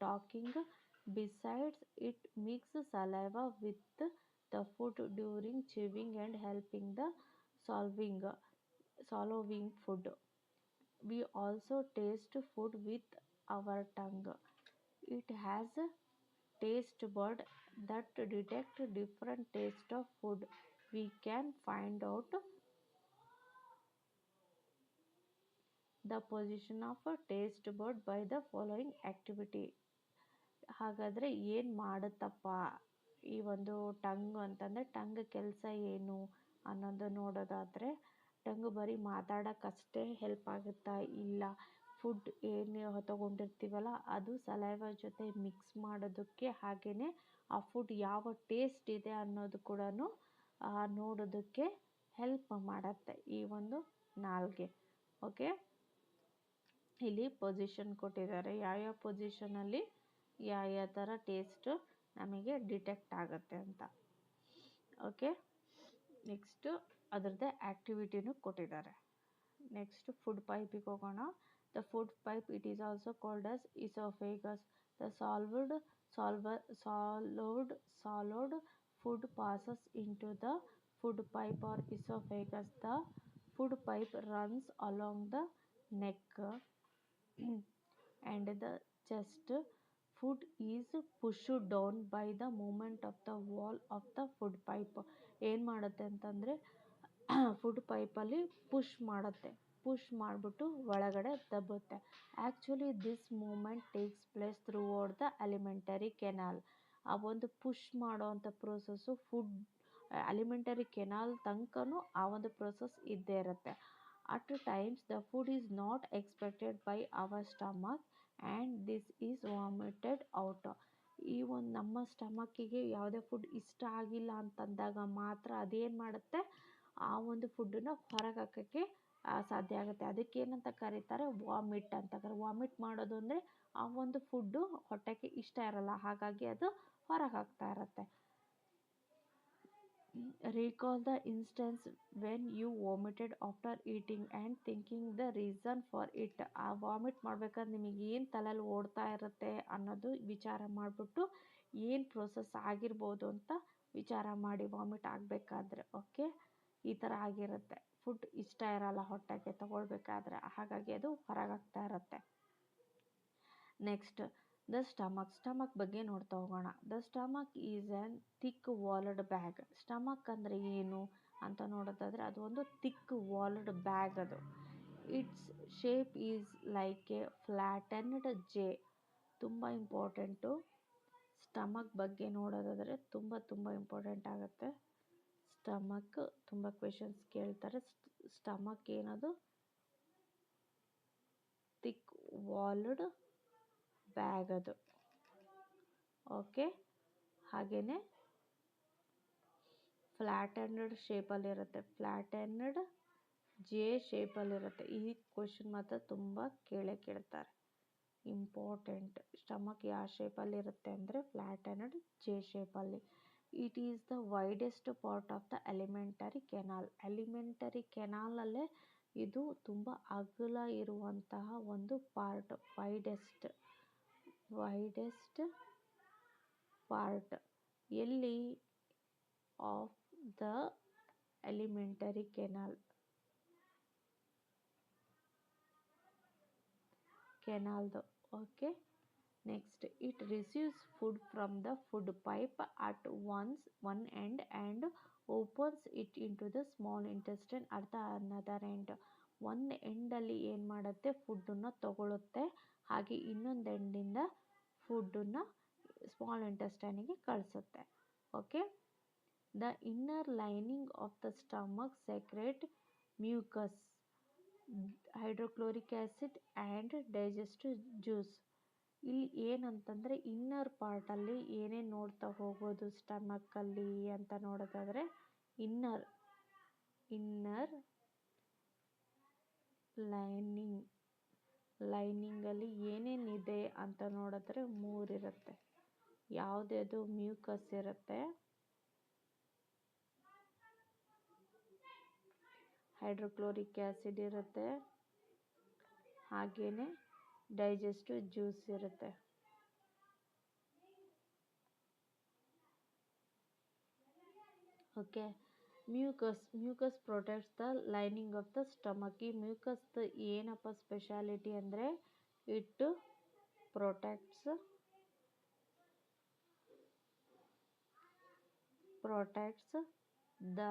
talking. Besides it mix saliva with the food during chewing and helping the swallowing food. We also taste food with our tongue. It has a taste bud that detect different taste of food. We can find out the position of a taste bud by the following activity. ಹಾಗಾದರೆ ಏನು ಮಾಡುತ್ತಪ್ಪ ಈ ಒಂದು tongue ಅಂತಂದರೆ tongue ಕೆಲಸ ಏನು ಅನ್ನೋದು ನೋಡೋದಾದರೆ, tongue ಬರೀ ಮಾತಾಡೋಕ್ಕಷ್ಟೇ ಹೆಲ್ಪ್ ಆಗುತ್ತಾ? ಇಲ್ಲ. ಫುಡ್ ಏನು ತೊಗೊಂಡಿರ್ತೀವಲ್ಲ ಅದು ಸಲೈವ ಜೊತೆ ಮಿಕ್ಸ್ ಮಾಡೋದಕ್ಕೆ, ಹಾಗೆಯೇ ಆ ಫುಡ್ ಯಾವ ಟೇಸ್ಟ್ ಇದೆ ಅನ್ನೋದು ಕೂಡ ನೋಡೋದಕ್ಕೆ ಹೆಲ್ಪ್ ಮಾಡುತ್ತೆ ಈ ಒಂದು ನಾಲ್ಗೆ. ಓಕೆ, ಇಲ್ಲಿ ಪೊಸಿಷನ್ ಕೊಟ್ಟಿದ್ದಾರೆ. ಯಾವ್ಯಾವ ಪೊಸಿಷನಲ್ಲಿ ಯಾವ ಥರ ಟೇಸ್ಟು ನಮಗೆ ಡಿಟೆಕ್ಟ್ ಆಗುತ್ತೆ ಅಂತ. ಓಕೆ, ನೆಕ್ಸ್ಟು ಅದರದ್ದೇ ಆ್ಯಕ್ಟಿವಿಟಿನೂ ಕೊಟ್ಟಿದ್ದಾರೆ. ನೆಕ್ಸ್ಟ್ ಫುಡ್ ಪೈಪಿಗೆ ಹೋಗೋಣ. The food pipe, it is also called as oesophagus. The swallowed food passes into the food pipe or esophagus. The food pipe runs along the neck and the chest. Food is pushed down by the movement of the wall of the food pipe. ಏನು ಮಾಡುತ್ತೆ ಅಂತಂದರೆ food ಪೈಪಲ್ಲಿ push ಮಾಡಿಬಿಟ್ಟು ಒಳಗಡೆ ದಬ್ಬುತ್ತೆ. Actually this movement takes place throughout the alimentary canal. ಆ ಒಂದು push ಮಾಡೋವಂಥ process ಅಲಿಮೆಂಟರಿ canal ತನಕನೂ ಆ ಒಂದು ಪ್ರೋಸೆಸ್ ಇದ್ದೇ ಇರುತ್ತೆ. At times the food is not expected by our stomach and this is vomited out. ಈ ಒಂದು ನಮ್ಮ ಸ್ಟಮಕ್ಕಿಗೆ ಯಾವುದೇ ಫುಡ್ ಇಷ್ಟ ಆಗಿಲ್ಲ ಅಂತಂದಾಗ ಮಾತ್ರ ಅದೇನು ಮಾಡುತ್ತೆ, ಆ ಒಂದು ಫುಡ್ಡನ್ನು ಹೊರಗೆ ಹಾಕೋಕ್ಕೆ ಸಾಧ್ಯ ಆಗುತ್ತೆ. ಅದಕ್ಕೇನಂತ ಕರೀತಾರೆ, ವಾಮಿಟ್ ಅಂತ ಕರೀತಾರೆ. ವಾಮಿಟ್ ಮಾಡೋದು ಅಂದರೆ ಆ ಒಂದು ಫುಡ್ಡು ಹೊಟ್ಟೆಗೆ ಇಷ್ಟ ಇರಲ್ಲ, ಹಾಗಾಗಿ ಅದು ಹೊರಗೆ ಹಾಕ್ತಾ ಇರುತ್ತೆ. Recall the instance when you vomited after eating and thinking the reason for it. ಆ ವಾಮಿಟ್ ಮಾಡ್ಬೇಕಾದ್ರೆ ನಿಮಗೆ ಏನು ತಲೆಯಲ್ಲಿ ಓಡ್ತಾ ಇರುತ್ತೆ ಅನ್ನೋದು ವಿಚಾರ ಮಾಡಿಬಿಟ್ಟು ಏನು ಪ್ರೋಸೆಸ್ ಆಗಿರ್ಬೋದು ಅಂತ ವಿಚಾರ ಮಾಡಿ ವಾಮಿಟ್ ಆಗಬೇಕಾದ್ರೆ. ಓಕೆ, ಈ ಥರ ಆಗಿರುತ್ತೆ. ಫುಡ್ ಇಷ್ಟ ಇರಲ್ಲ ಹೊಟ್ಟೆಗೆ ತಗೊಳ್ಬೇಕಾದ್ರೆ, ಹಾಗಾಗಿ ಅದು ಹೊರಗಾಗ್ತಾ ಇರುತ್ತೆ. ನೆಕ್ಸ್ಟ್ ದ ಸ್ಟಮಕ್ ಬಗ್ಗೆ ನೋಡ್ತಾ ಹೋಗೋಣ. The stomach is an thick walled bag. Stomach ಅಂದರೆ ಏನು ಅಂತ ನೋಡೋದಾದರೆ ಅದು ಒಂದು ಥಿಕ್ ವಾಲ್ಡ್ ಬ್ಯಾಗ್. ಅದು its shape is like a flattened J. ತುಂಬ ಇಂಪಾರ್ಟೆಂಟು. ಸ್ಟಮಕ್ ಬಗ್ಗೆ ನೋಡೋದಾದರೆ ತುಂಬ ಇಂಪಾರ್ಟೆಂಟ್ ಆಗುತ್ತೆ. ಸ್ಟಮಕ್ ತುಂಬ ಕ್ವೆಶನ್ಸ್ ಕೇಳ್ತಾರೆ. ಸ್ಟಮಕ್ ಏನದು, ಥಿಕ್ ವಾಲ್ಡ್ ಬ್ಯಾಗ್ ಅದು. ಓಕೆ, ಹಾಗೆಯೇ ಫ್ಲ್ಯಾಟೆಂಡ್ ಶೇಪಲ್ಲಿರುತ್ತೆ, ಫ್ಲ್ಯಾಟೆಂಡ್ ಜೆ ಶೇಪಲ್ಲಿರುತ್ತೆ. ಈ ಕ್ವೆಶನ್ ಮಾತ್ರ ತುಂಬ ಕೇಳ್ತಾರೆ, ಇಂಪಾರ್ಟೆಂಟ್. ಸ್ಟಮಕ್ ಯಾವ ಶೇಪಲ್ಲಿರುತ್ತೆ ಅಂದರೆ ಫ್ಲ್ಯಾಟೆಂಡ್ ಜೆ ಶೇಪಲ್ಲಿ. It is the widest part of the alimentary canal. Alimentary ಕೆನಾಲಲ್ಲೇ ಇದು ತುಂಬ ಅಗಲ ಇರುವಂತಹ ಒಂದು ಪಾರ್ಟ್, ವೈಡೆಸ್ಟ್ ಪಾರ್ಟ್. ಎಲ್ಲಿ? ಆಫ್ ದ ಅಲಿಮೆಂಟರಿ ಕೆನಾಲ್ದು. Okay, next it receives food from the food pipe at one end and opens it into the small intestine at the another end. ಒಂದು ಎಂಡಲ್ಲಿ ಏನು ಮಾಡುತ್ತೆ, ಫುಡ್ಡನ್ನು ತಗೊಳುತ್ತೆ, ಹಾಗೆ ಇನ್ನೊಂದು ಎಂಡಿಂದ ಫುಡ್ಡನ್ನು ಸ್ಮಾಲ್ ಇಂಟೆಸ್ಟೈನಿಗೆ ಕಳಿಸುತ್ತೆ. Okay, the inner lining of the stomach secrete mucus, hydrochloric acid and digestive juice. ಇಲ್ಲಿ ಏನಂತಂದರೆ ಇನ್ನರ್ ಪಾರ್ಟಲ್ಲಿ ಏನೇನು ನೋಡ್ತಾ ಹೋಗೋದು ಸ್ಟಮಕ್ಕಲ್ಲಿ ಅಂತ ನೋಡೋದಾದರೆ, ಇನ್ನರ್ ಲೈನಿಂಗಲ್ಲಿ ಏನೇನಿದೆ ಅಂತ ನೋಡಿದ್ರೆ 3 ಇರುತ್ತೆ. ಯಾವುದ್ಯಾವುದು? ಮ್ಯೂಕಸ್ ಇರುತ್ತೆ, ಹೈಡ್ರೋಕ್ಲೋರಿಕ್ ಆ್ಯಸಿಡ್ ಇರುತ್ತೆ, ಹಾಗೆಯೇ ಡೈಜೆಸ್ಟಿವ್ ಜ್ಯೂಸ್ ಇರುತ್ತೆ. Okay, mucus protects the lining of the stomach. ಈ ಮ್ಯೂಕಸ್ದು ಏನಪ್ಪ ಸ್ಪೆಷಾಲಿಟಿ ಅಂದರೆ ಇಟ್ ಪ್ರೊಟೆಕ್ಟ್ಸ್ ದ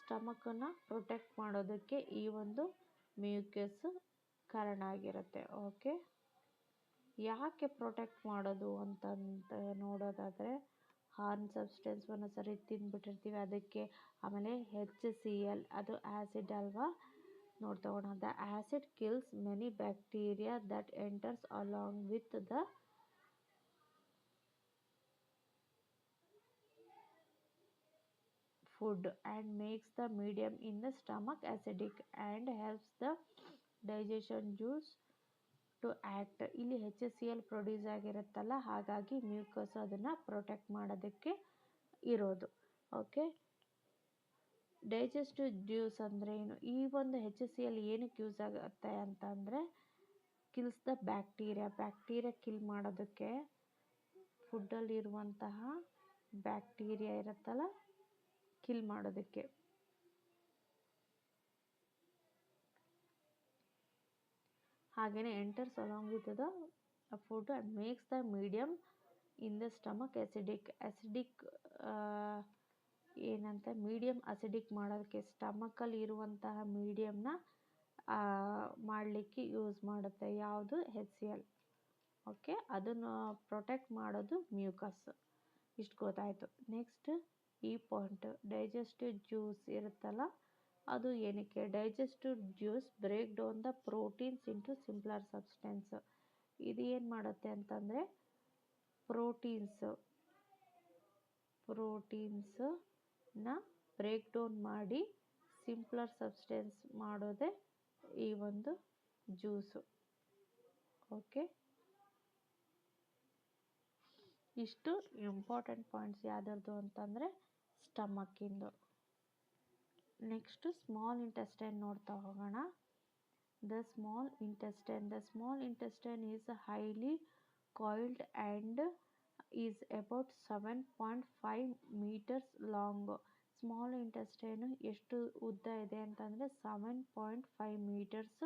ಸ್ಟಮಕನ್ನು ಪ್ರೊಟೆಕ್ಟ್ ಮಾಡೋದಕ್ಕೆ ಈ ಒಂದು ಮ್ಯೂಕಸ್ ಕಾರಣ ಆಗಿರುತ್ತೆ. ಓಕೆ, ಯಾಕೆ ಪ್ರೊಟೆಕ್ಟ್ ಮಾಡೋದು ಅಂತಂತ ನೋಡೋದಾದರೆ, ಹಾರ್ನ್ ಸಬ್ಸ್ಟೆನ್ಸ್ ಒಂದೊಂದ್ಸರಿ ತಿಂದ್ಬಿಟ್ಟಿರ್ತೀವಿ ಅದಕ್ಕೆ. ಆಮೇಲೆ HCl ಅದು ಆ್ಯಸಿಡ್ ಅಲ್ವಾ, ನೋಡ್ತಗೋಣ. The acid kills many bacteria that enters along with the food and makes the medium in the stomach acidic and helps the digestion juice to act. ಇಲ್ಲಿ HCl ಪ್ರೊಡ್ಯೂಸ್ ಆಗಿರುತ್ತಲ್ಲ, ಹಾಗಾಗಿ mucus ಅದನ್ನು protect ಮಾಡೋದಕ್ಕೆ ಇರೋದು. Okay, digestive juice ಅಂದರೆ ಏನು? ಈ ಒಂದು HCl ಏನಕ್ಕೆ ಯೂಸ್ ಆಗುತ್ತೆ ಅಂತಂದರೆ, ಕಿಲ್ಸ್ ದ ಬ್ಯಾಕ್ಟೀರಿಯಾ ಕಿಲ್ ಮಾಡೋದಕ್ಕೆ, ಫುಡ್ಡಲ್ಲಿರುವಂತಹ ಬ್ಯಾಕ್ಟೀರಿಯಾ ಇರುತ್ತಲ್ಲ ಕಿಲ್ ಮಾಡೋದಕ್ಕೆ. ಹಾಗೆಯೇ enters along with the food and makes the medium in the stomach acidic ಏನಂತ ಮೀಡಿಯಮ್ ಅಸಿಡಿಕ್ ಮಾಡೋದಕ್ಕೆ ಸ್ಟಮಕಲ್ಲಿ ಇರುವಂತಹ ಮೀಡಿಯಮ್ನ ಮಾಡಲಿಕ್ಕೆ ಯೂಸ್ ಮಾಡುತ್ತೆ. ಯಾವುದು HCl. ಓಕೆ, ಅದನ್ನು ಪ್ರೊಟೆಕ್ಟ್ ಮಾಡೋದು ಮ್ಯೂಕಸ್. ಇಷ್ಟು ಗೊತ್ತಾಯಿತು. ನೆಕ್ಸ್ಟ್ ಈ ಪಾಯಿಂಟ್ ಡೈಜೆಸ್ಟಿವ್ ಜ್ಯೂಸ್ ಇರುತ್ತಲ್ಲ ಅದು ಏನಕ್ಕೆ? Digestive juice break down the proteins into simpler substance. ಇದು ಏನು ಮಾಡುತ್ತೆ ಅಂತಂದರೆ ಪ್ರೋಟೀನ್ಸ್ನ ಬ್ರೇಕ್ ಡೌನ್ ಮಾಡಿ ಸಿಂಪ್ಲರ್ ಸಬ್ಸ್ಟೆನ್ಸ್ ಮಾಡೋದೇ ಈ ಒಂದು ಜ್ಯೂಸು. ಓಕೆ, ಇಷ್ಟು ಇಂಪಾರ್ಟೆಂಟ್ ಪಾಯಿಂಟ್ಸ್ ಯಾವ್ದು ಅಂತಂದರೆ ಸ್ಟಮಕ್ಕಿಂದು. ನೆಕ್ಸ್ಟ್ ಸ್ಮಾಲ್ ಇಂಟೆಸ್ಟೈನ್ ನೋಡ್ತಾ ಹೋಗೋಣ. The small intestine is highly coiled and is about 7.5 meters long. Small intestine ಎಷ್ಟು ಉದ್ದ ಇದೆ ಅಂತಂದರೆ 7.5 meters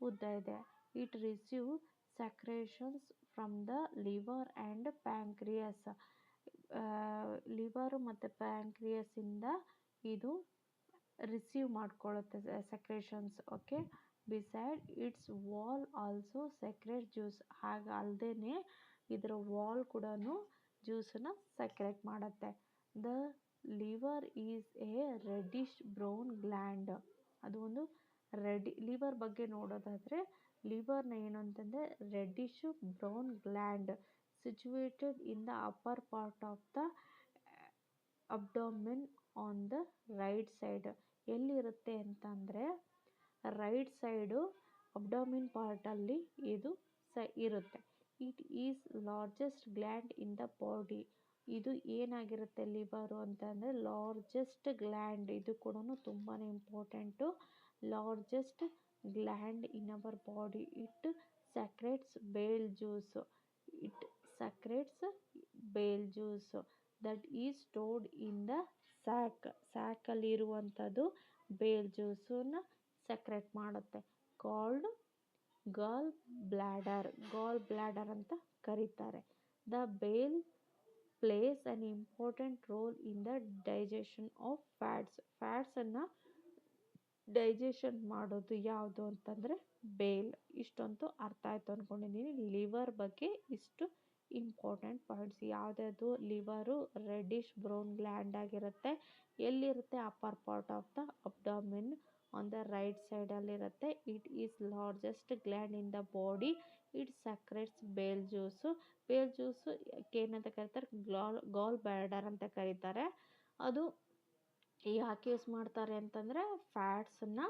ಉದ್ದ ಇದೆ. It receive secretions from the liver and pancreas. Liver ಮತ್ತು ಪ್ಯಾಂಕ್ರಿಯಸ್ಸಿಂದ ಇದು ರಿಸೀವ್ ಮಾಡ್ಕೊಳ್ಳುತ್ತೆ secretions. Okay, beside its wall also secrete juice. ಹಾಗೆ ಅಲ್ಲದೆ ಇದರ ವಾಲ್ ಕೂಡ ಜ್ಯೂಸನ್ನು ಸೆಕ್ರೇಟ್ ಮಾಡುತ್ತೆ. The liver is a reddish brown gland. ಅದು ಒಂದು ಲಿವರ್ ಬಗ್ಗೆ ನೋಡೋದಾದರೆ ಲಿವರ್ನ ಏನು ಅಂತಂದರೆ reddish brown gland situated in the upper part of the abdomen on the right side. ಎಲ್ಲಿರುತ್ತೆ ಅಂತಂದರೆ ರೈಟ್ ಸೈಡು ಅಬ್ಡೋಮಿನ್ ಪಾರ್ಟಲ್ಲಿ ಇದು ಇರುತ್ತೆ. It is largest gland in the body. ಇದು ಏನಾಗಿರುತ್ತೆ ಲಿವರು ಅಂತಂದರೆ ಲಾರ್ಜೆಸ್ಟ್ ಗ್ಲ್ಯಾಂಡ್. ಇದು ಕೂಡ ತುಂಬಾ important. Largest gland in our body. It secretes bile juice that is stored in the ಸ್ಯಾಕಲ್ಲಿ ಇರುವಂಥದ್ದು ಬೇಲ್ ಜ್ಯೂಸನ್ನು ಸೆಕ್ರೇಟ್ ಮಾಡುತ್ತೆ. ಕಾಲ್ಡ್ ಗಾಲ್ ಬ್ಲ್ಯಾಡರ್ ಅಂತ ಕರೀತಾರೆ. The bile plays an important role in the digestion of ಫ್ಯಾಟ್ಸನ್ನು ಡೈಜೆಷನ್ ಮಾಡೋದು ಯಾವುದು ಅಂತಂದರೆ ಬೇಲ್. ಇಷ್ಟಂತೂ ಅರ್ಥ ಆಯಿತು ಅಂದ್ಕೊಂಡಿದ್ದೀನಿ. ಲಿವರ್ ಬಗ್ಗೆ ಇಷ್ಟು ಇಂಪಾರ್ಟೆಂಟ್ ಪಾಯಿಂಟ್ಸ್. ಯಾವುದ್ಯಾವುದು? ಲಿವರು ರೆಡ್ಡಿಶ್ ಬ್ರೌನ್ ಗ್ಲ್ಯಾಂಡ್ ಆಗಿರುತ್ತೆ. ಎಲ್ಲಿರುತ್ತೆ? Upper part of the abdomen on the right ಸೈಡಲ್ಲಿರುತ್ತೆ. It is largest gland in the body. It secretes bile juice ಏನಂತ ಕರೀತಾರೆ? ಗಾಲ್ ಬ್ಲ್ಯಾಡರ್ ಅಂತ ಕರೀತಾರೆ. ಅದು ಯಾಕೆ ಯೂಸ್ ಮಾಡ್ತಾರೆ ಅಂತಂದರೆ ಫ್ಯಾಟ್ಸನ್ನು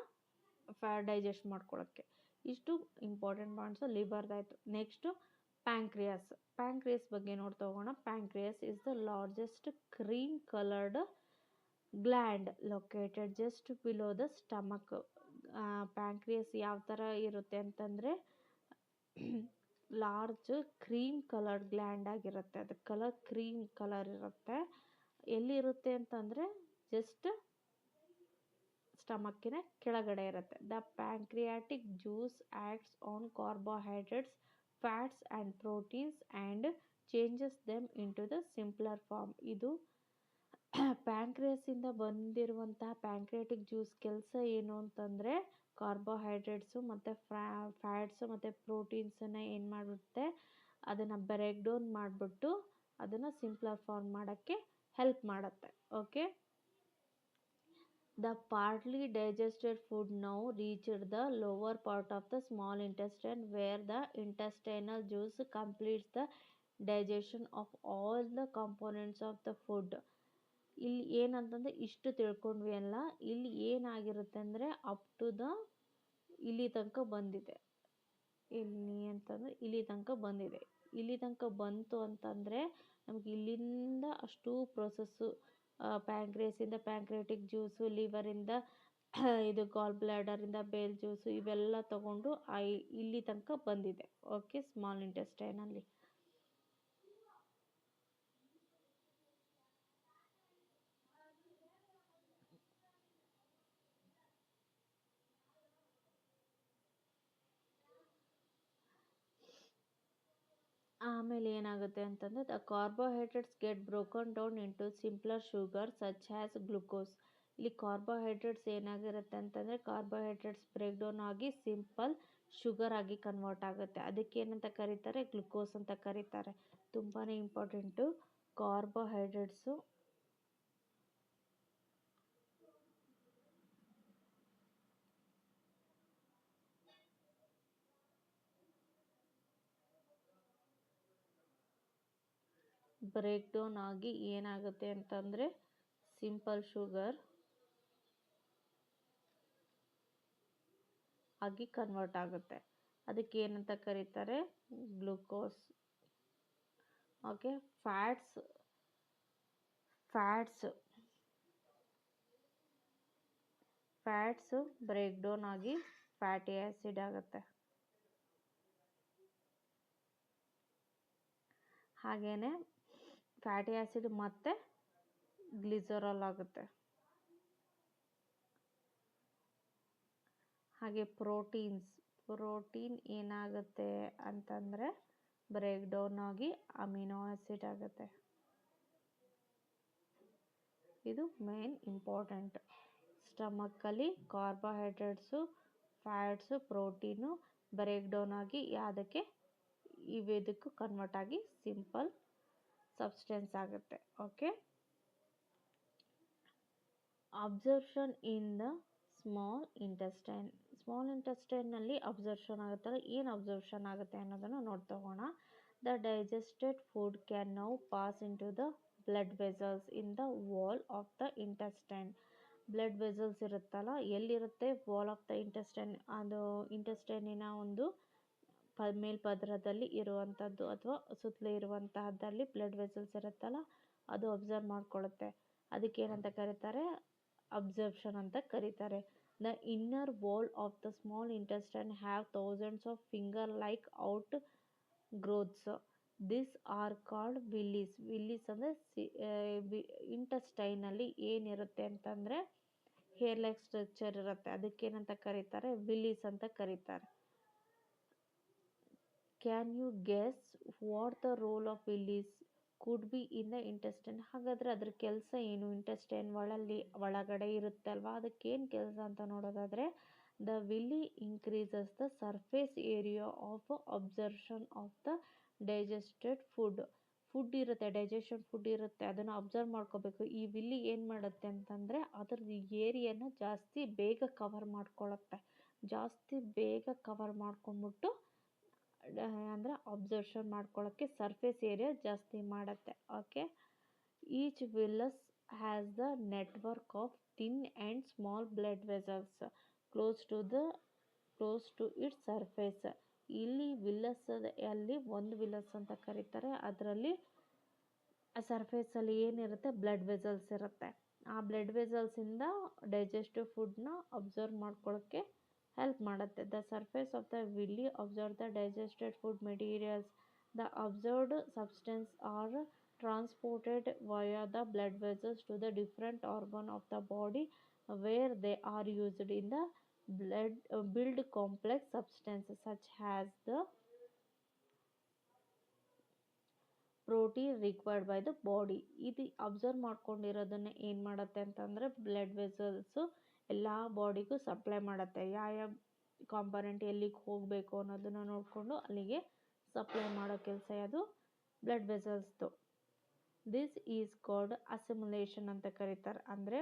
ಡೈಜೆಸ್ಟ್ ಮಾಡ್ಕೊಳ್ಳೋಕ್ಕೆ. ಇಷ್ಟು ಇಂಪಾರ್ಟೆಂಟ್ ಪಾಯಿಂಟ್ಸು ಲಿವರ್ದಾಯಿತು. ನೆಕ್ಸ್ಟು ಪ್ಯಾಂಕ್ರಿಯಸ್ ಬಗ್ಗೆ ನೋಡ್ತಾ ಹೋಗೋಣ. Pancreas is the largest cream coloured gland located just below the stomach. Pancreas ಯಾವ ಥರ ಇರುತ್ತೆ ಅಂತಂದರೆ ಲಾರ್ಜ್ ಕ್ರೀಮ್ ಕಲರ್ಡ್ ಗ್ಲ್ಯಾಂಡ್ ಆಗಿರುತ್ತೆ. ಅದು ಕ್ರೀಮ್ ಕಲರ್ ಇರುತ್ತೆ. ಎಲ್ಲಿರುತ್ತೆ ಅಂತಂದರೆ ಜಸ್ಟ್ ಸ್ಟಮಕ್ಕಿನ ಕೆಳಗಡೆ ಇರುತ್ತೆ. The pancreatic juice acts on carbohydrates, fats and proteins and changes them into the simpler form. ಇದು ಪ್ಯಾಂಕ್ರಿಯಸ್ಸಿಂದ ಬಂದಿರುವಂತಹ ಪ್ಯಾಂಕ್ರಿಯಾಟಿಕ್ ಜ್ಯೂಸ್ ಕೆಲಸ ಏನು ಅಂತಂದರೆ ಕಾರ್ಬೋಹೈಡ್ರೇಟ್ಸು ಮತ್ತು ಫ್ಯಾಟ್ಸು ಮತ್ತು ಪ್ರೋಟೀನ್ಸನ್ನು ಏನು ಮಾಡುತ್ತೆ? ಅದನ್ನು ಬ್ರೇಕ್ ಡೌನ್ ಮಾಡಿಬಿಟ್ಟು ಅದನ್ನು ಸಿಂಪ್ಲರ್ ಫಾರ್ಮ್ ಮಾಡೋಕ್ಕೆ ಹೆಲ್ಪ್ ಮಾಡುತ್ತೆ. Okay, the partly digested food now reached the lower part of the small intestine where the intestinal juice completes the digestion of all the components of the food. ಇಲ್ಲಿ ಏನಂತಂದರೆ ಇಷ್ಟು ತಿಳ್ಕೊಂಡ್ವಿ ಅಲ್ಲ, ಇಲ್ಲಿ ಏನಾಗಿರುತ್ತೆ ಅಂದರೆ ಅಪ್ ಟು ದ ಇಲ್ಲಿ ತನಕ ಬಂದಿದೆ. ಇಲ್ಲಿ ತನಕ ಬಂತು ಅಂತಂದರೆ ನಮಗೆ ಇಲ್ಲಿಂದ ಅಷ್ಟು ಪ್ರೊಸೆಸ್ಸು ಪ್ಯಾಂಕ್ರಿಯಸ್ಸಿಂದ ಪ್ಯಾಂಕ್ರಿಯಾಟಿಕ್ ಜ್ಯೂಸು, ಲಿವರಿಂದ ಇದು ಗಾಲ್ ಬ್ಲ್ಯಾಡರಿಂದ ಬೇಲ್ ಜ್ಯೂಸು ಇವೆಲ್ಲ ತಗೊಂಡು ಇಲ್ಲಿ ತನಕ ಬಂದಿದೆ. ಓಕೆ, ಸ್ಮಾಲ್ ಇಂಟೆಸ್ಟೈನಲ್ಲಿ. ಆಮೇಲೆ ಏನಾಗುತ್ತೆ ಅಂತಂದರೆ the carbohydrates get broken down into simpler sugar such as glucose. ಇಲ್ಲಿ ಕಾರ್ಬೋಹೈಡ್ರೇಟ್ಸ್ ಏನಾಗಿರುತ್ತೆ ಅಂತಂದರೆ ಕಾರ್ಬೋಹೈಡ್ರೇಟ್ಸ್ ಬ್ರೇಕ್ ಡೌನ್ ಆಗಿ ಸಿಂಪಲ್ ಶುಗರ್ ಆಗಿ ಕನ್ವರ್ಟ್ ಆಗುತ್ತೆ. ಅದಕ್ಕೆ ಏನಂತ ಕರೀತಾರೆ, ಗ್ಲುಕೋಸ್ ಅಂತ ಕರೀತಾರೆ. ತುಂಬಾ ಇಂಪಾರ್ಟೆಂಟು ಕಾರ್ಬೋಹೈಡ್ರೇಟ್ಸು. ಬ್ರೇಕ್ ಡೌನ್ ಆಗಿ ಏನಾಗುತ್ತೆ ಅಂತಂದರೆ ಸಿಂಪಲ್ ಶುಗರ್ ಆಗಿ ಕನ್ವರ್ಟ್ ಆಗುತ್ತೆ. ಅದಕ್ಕೆ ಏನಂತ ಕರೀತಾರೆ, glucose. Okay, fats break down ಆಗಿ ಫ್ಯಾಟಿ ಆ್ಯಸಿಡ್ ಆಗುತ್ತೆ. ಹಾಗೇನೆ ಫ್ಯಾಟಿ ಆ್ಯಸಿಡ್ ಮತ್ತು ಗ್ಲಿಸರಾಲ್ ಆಗುತ್ತೆ. ಹಾಗೆ ಪ್ರೋಟೀನ್ ಏನಾಗುತ್ತೆ ಅಂತಂದರೆ ಬ್ರೇಕ್ ಡೌನ್ ಆಗಿ ಅಮಿನೋ ಆ್ಯಸಿಡ್ ಆಗುತ್ತೆ. ಇದು ಮೇನ್ ಇಂಪಾರ್ಟೆಂಟ್. ಸ್ಟಮಕ್ಕಲ್ಲಿ carbohydrates, fats, protein break down ಆಗಿ ಯಾವುದಕ್ಕೆ, ಇವೇದಕ್ಕೂ ಕನ್ವರ್ಟ್ ಆಗಿ ಸಿಂಪಲ್ ಸಬ್ಸ್ಟೆನ್ಸ್ ಆಗುತ್ತೆ. Okay, absorption in the small ಇಂಟೆಸ್ಟೈನಲ್ಲಿ ಅಬ್ಸರ್ಪ್ಷನ್ ಆಗುತ್ತಲ್ಲ, ಏನು ಅಬ್ಸರ್ಪ್ಷನ್ ಆಗುತ್ತೆ ಅನ್ನೋದನ್ನು ನೋಡ್ತಾ ಹೋಗೋಣ. The digested food can now pass into the blood vessels in the wall of the intestine. Blood vessels ಇರುತ್ತಲ್ಲ, ಎಲ್ಲಿರುತ್ತೆ, ವಾಲ್ ಆಫ್ ದ ಇಂಟೆಸ್ಟೈನ್. ಅದು ಇಂಟೆಸ್ಟೈನಿನ ಒಂದು ಮೇಲ್ಪದರದಲ್ಲಿ ಇರುವಂಥದ್ದು ಅಥವಾ ಸುತ್ತಲೂ ಇರುವಂತಹದ್ದಲ್ಲಿ ಬ್ಲಡ್ ವೆಸಲ್ಸ್ ಇರುತ್ತಲ್ಲ, ಅದು ಅಬ್ಸರ್ವ್ ಮಾಡ್ಕೊಳ್ಳುತ್ತೆ. ಅದಕ್ಕೆ ಏನಂತ ಕರೀತಾರೆ, ಅಬ್ಸರ್ಪ್ಷನ್ ಅಂತ ಕರೀತಾರೆ. The inner wall of the small intestine have thousands of finger like outgrowths. This are called villi. Villi ಅಂದರೆ ಇಂಟೆಸ್ಟೈನಲ್ಲಿ ಏನಿರುತ್ತೆ ಅಂತಂದರೆ ಹೇರ್ ಲೈಕ್ ಸ್ಟ್ರಕ್ಚರ್ ಇರುತ್ತೆ. ಅದಕ್ಕೇನಂತ ಕರೀತಾರೆ, ವಿಲ್ಲೀಸ್ ಅಂತ ಕರೀತಾರೆ. Can you guess what the role of villi could be in the intestine? ಹಾಗಾದರೆ ಅದ್ರ ಕೆಲಸ ಏನು? ಇಂಟೆಸ್ಟೈನ್ ಒಳಗಡೆ ಇರುತ್ತೆ ಅಲ್ವಾ, ಅದಕ್ಕೇನು ಕೆಲಸ ಅಂತ ನೋಡೋದಾದರೆ, the ವಿಲ್ಲಿ increases the surface area of absorption of the digested food ಇರುತ್ತೆ, ಡೈಜೆಷನ್ ಫುಡ್ ಇರುತ್ತೆ, ಅದನ್ನು ಅಬ್ಸರ್ವ್ ಮಾಡ್ಕೋಬೇಕು. ಈ ವಿಲ್ಲಿ ಏನು ಮಾಡುತ್ತೆ ಅಂತಂದರೆ ಅದರ ಏರಿಯಾನ ಜಾಸ್ತಿ ಬೇಗ ಕವರ್ ಮಾಡ್ಕೊಳ್ಳುತ್ತೆ. ಜಾಸ್ತಿ ಬೇಗ ಕವರ್ ಮಾಡ್ಕೊಂಡ್ಬಿಟ್ಟು ಅಂದರೆ ಅಬ್ಸರ್ಪ್ಷನ್ ಮಾಡ್ಕೊಳ್ಳೋಕ್ಕೆ ಸರ್ಫೇಸ್ ಏರಿಯಾ ಜಾಸ್ತಿ ಮಾಡುತ್ತೆ. Okay, each villus has the network of thin and small blood vessels close to its surface. ಇಲ್ಲಿ ವಿಲ್ಲಸ್ ಅಲ್ಲಿ ಒಂದು ವಿಲ್ಲಸ್ ಅಂತ ಕರೀತಾರೆ. ಅದರಲ್ಲಿ ಸರ್ಫೇಸಲ್ಲಿ ಏನಿರುತ್ತೆ, ಬ್ಲಡ್ ವೆಸಲ್ಸ್ ಇರುತ್ತೆ. ಆ ಬ್ಲಡ್ ವೆಸಲ್ಸಿಂದ ಡೈಜೆಸ್ಟಿವ್ ಫುಡ್ನ ಅಬ್ಸರ್ವ್ ಮಾಡ್ಕೊಳ್ಳೋಕ್ಕೆ ಹೆಲ್ಪ್ ಮಾಡುತ್ತೆ. The surface of the villi absorb the digested food materials. The absorbed substance are transported via the blood vessels to the different organ of the body where they are used in the build complex substances such as the protein required by the body. ಇದು observe ಮಾಡ್ಕೊಂಡಿರೋದನ್ನು ಏನು ಮಾಡುತ್ತೆ ಅಂತಂದರೆ blood vessels ಎಲ್ಲ ಬಾಡಿಗೂ supply ಮಾಡುತ್ತೆ. ಯಾವ component ಎಲ್ಲಿಗೆ ಹೋಗಬೇಕು ಅನ್ನೋದನ್ನು ನೋಡಿಕೊಂಡು ಅಲ್ಲಿಗೆ ಸಪ್ಲೈ ಮಾಡೋ ಕೆಲಸ ಅದು ಬ್ಲಡ್ ವೆಸಲ್ಸ್ದು. ದಿಸ್ ಈಸ್ ಕಾಲ್ಡ್ ಅಸಿಮುಲೇಷನ್ ಅಂತ ಕರೀತಾರೆ. ಅಂದರೆ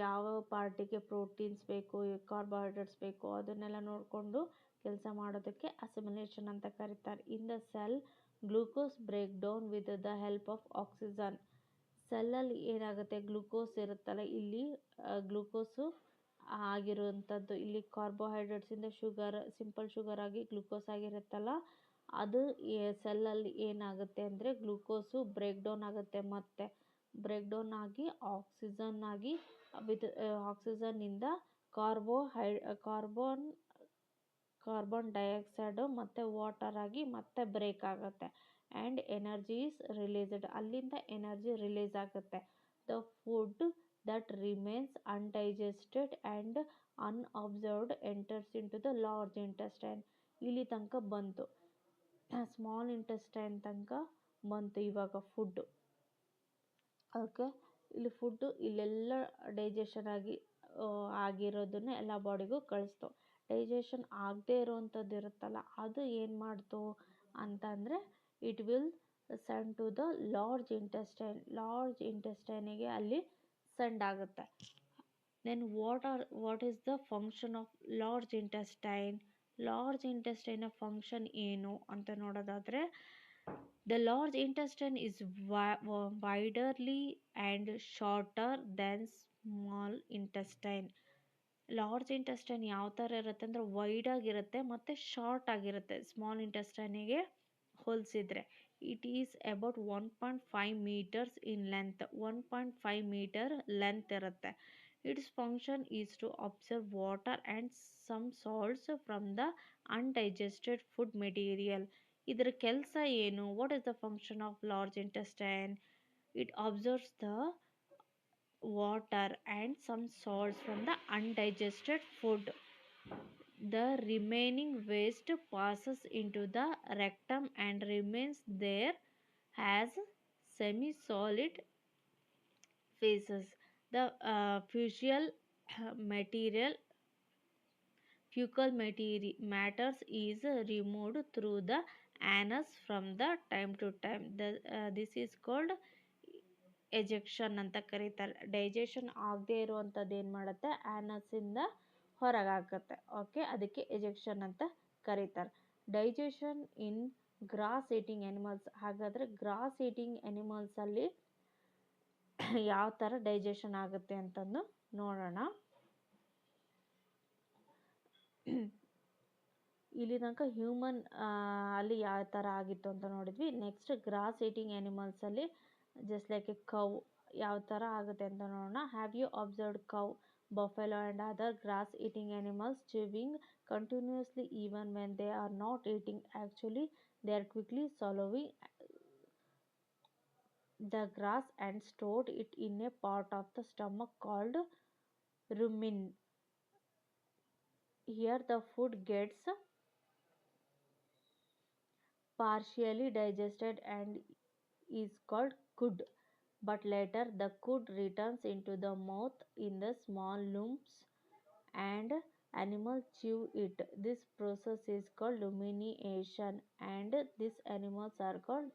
ಯಾವ ಪಾರ್ಟಿಗೆ ಪ್ರೋಟೀನ್ಸ್ ಬೇಕು, ಕಾರ್ಬೋಹೈಡ್ರೇಟ್ಸ್ ಬೇಕು, ಅದನ್ನೆಲ್ಲ ನೋಡಿಕೊಂಡು ಕೆಲಸ ಮಾಡೋದಕ್ಕೆ ಅಸಿಮುಲೇಷನ್ ಅಂತ ಕರೀತಾರೆ. In the cell glucose break down with the help of oxygen. ಸೆಲ್ಲಲ್ಲಿ ಏನಾಗುತ್ತೆ, ಗ್ಲೂಕೋಸ್ ಇರುತ್ತಲ್ಲ, ಇಲ್ಲಿ ಗ್ಲೂಕೋಸು ಆಗಿರುವಂಥದ್ದು, ಇಲ್ಲಿ ಕಾರ್ಬೋಹೈಡ್ರೇಟ್ಸಿಂದ ಸಿಂಪಲ್ ಶುಗರ್ ಆಗಿ ಗ್ಲೂಕೋಸ್ ಆಗಿರುತ್ತಲ್ಲ, ಅದು ಸೆಲ್ಲಲ್ಲಿ ಏನಾಗುತ್ತೆ ಅಂದರೆ ಗ್ಲೂಕೋಸು ಬ್ರೇಕ್ ಡೌನ್ ಆಗುತ್ತೆ. ಮತ್ತೆ ಬ್ರೇಕ್ ಡೌನ್ ಆಗಿ ಆಕ್ಸಿಜನ್ನಿಂದ ಕಾರ್ಬನ್ ಡೈಆಕ್ಸೈಡು ಮತ್ತು ವಾಟರ್ ಆಗಿ ಮತ್ತೆ ಬ್ರೇಕ್ ಆಗುತ್ತೆ. And energy is released. ಅಲ್ಲಿಂದ ಎನರ್ಜಿ ರಿಲೀಸ್ ಆಗುತ್ತೆ. The food that remains undigested and unabsorbed enters into the large intestine. ಇಲ್ಲಿ ತನಕ ಬಂತು. ಸ್ಮಾಲ್ ಇಂಟೆಸ್ಟೈನ್ ತನಕ ಬಂತು ಇವಾಗ ಫುಡ್ಡು. ಓಕೆ, ಇಲ್ಲಿ ಫುಡ್ಡು ಇಲ್ಲೆಲ್ಲ ಡೈಜೆಷನ್ ಆಗಿರೋದನ್ನ ಎಲ್ಲ ಬಾಡಿಗೂ ಕಳಿಸ್ತು. ಡೈಜೆಷನ್ ಆಗದೆ ಇರೋವಂಥದ್ದು ಇರುತ್ತಲ್ಲ, ಅದು ಏನು ಮಾಡ್ತು ಅಂತಂದರೆ it will send to the large ಇಂಟೆಸ್ಟೈನಿಗೆ ಅಲ್ಲಿ ಸೆಂಡ್ ಆಗುತ್ತೆ. Then what is the function of large intestine? Large ಇಂಟೆಸ್ಟೈನ ಫಂಕ್ಷನ್ ಏನು ಅಂತ ನೋಡೋದಾದರೆ, the large intestine is widerly and shorter than small intestine. Large intestine ಯಾವ ಥರ ಇರುತ್ತೆ ಅಂದರೆ ವೈಡ್ ಆಗಿರುತ್ತೆ ಮತ್ತು ಶಾರ್ಟ್ ಆಗಿರುತ್ತೆ ಸ್ಮಾಲ್ ಇಂಟೆಸ್ಟೈನಿಗೆ ಹೋಲಿಸಿದರೆ. It is about 1.5 metres in length. 1.5 metre length ಇರುತ್ತೆ. Its function is to absorb water and some salts from the undigested food material. ಇದರ ಕೆಲಸ ಏನು? What is the function of large intestine? It absorbs the water and some salts from the undigested food. The remaining waste passes into the rectum and remains there as semi-solid feces. The fecal matters is removed through the anus from the time to time. This is called ejection ಅಂತ ಕರೀತಾರೆ. Digestion ಆಗದೆ ಇರುವಂಥದ್ದು ಏನು ಮಾಡುತ್ತೆ, ಆ್ಯನಸ್ಸಿಂದ ಹೊರಗೆ ಹಾಕುತ್ತೆ. Okay, ಅದಕ್ಕೆ ejection ಅಂತ ಕರೀತಾರೆ. ಡೈಜೆಷನ್ ಇನ್ ಗ್ರಾಸ್ ಈಟಿಂಗ್ ಎನಿಮಲ್ಸ್. ಹಾಗಾದರೆ ಗ್ರಾಸ್ ಈಟಿಂಗ್ ಎನಿಮಲ್ಸಲ್ಲಿ ಯಾವ ಥರ ಡೈಜೆಷನ್ ಆಗುತ್ತೆ ಅಂತಂದು ನೋಡೋಣ. ಇಲ್ಲಿ ತನಕ ಹ್ಯೂಮನ್ ಅಲ್ಲಿ ಯಾವ ಥರ ಆಗಿತ್ತು ಅಂತ ನೋಡಿದ್ವಿ. ನೆಕ್ಸ್ಟ್ ಗ್ರಾಸ್ ಈಟಿಂಗ್ ಎನಿಮಲ್ಸಲ್ಲಿ ಜಸ್ಟ್ ಲೈಕ್ ಎ ಕೌ ಯಾವ ಥರ ಆಗುತ್ತೆ ಅಂತ ನೋಡೋಣ. Have you observed cow, buffalo and other grass eating animals chewing continuously even when they are not eating? Actually, they are quickly swallowing the grass and stored it in a part of the stomach called rumen. Here the food gets partially digested and is called cud. But later the cud returns into the mouth in the small lumps and animals chew it. This process is called rumination and these animals are called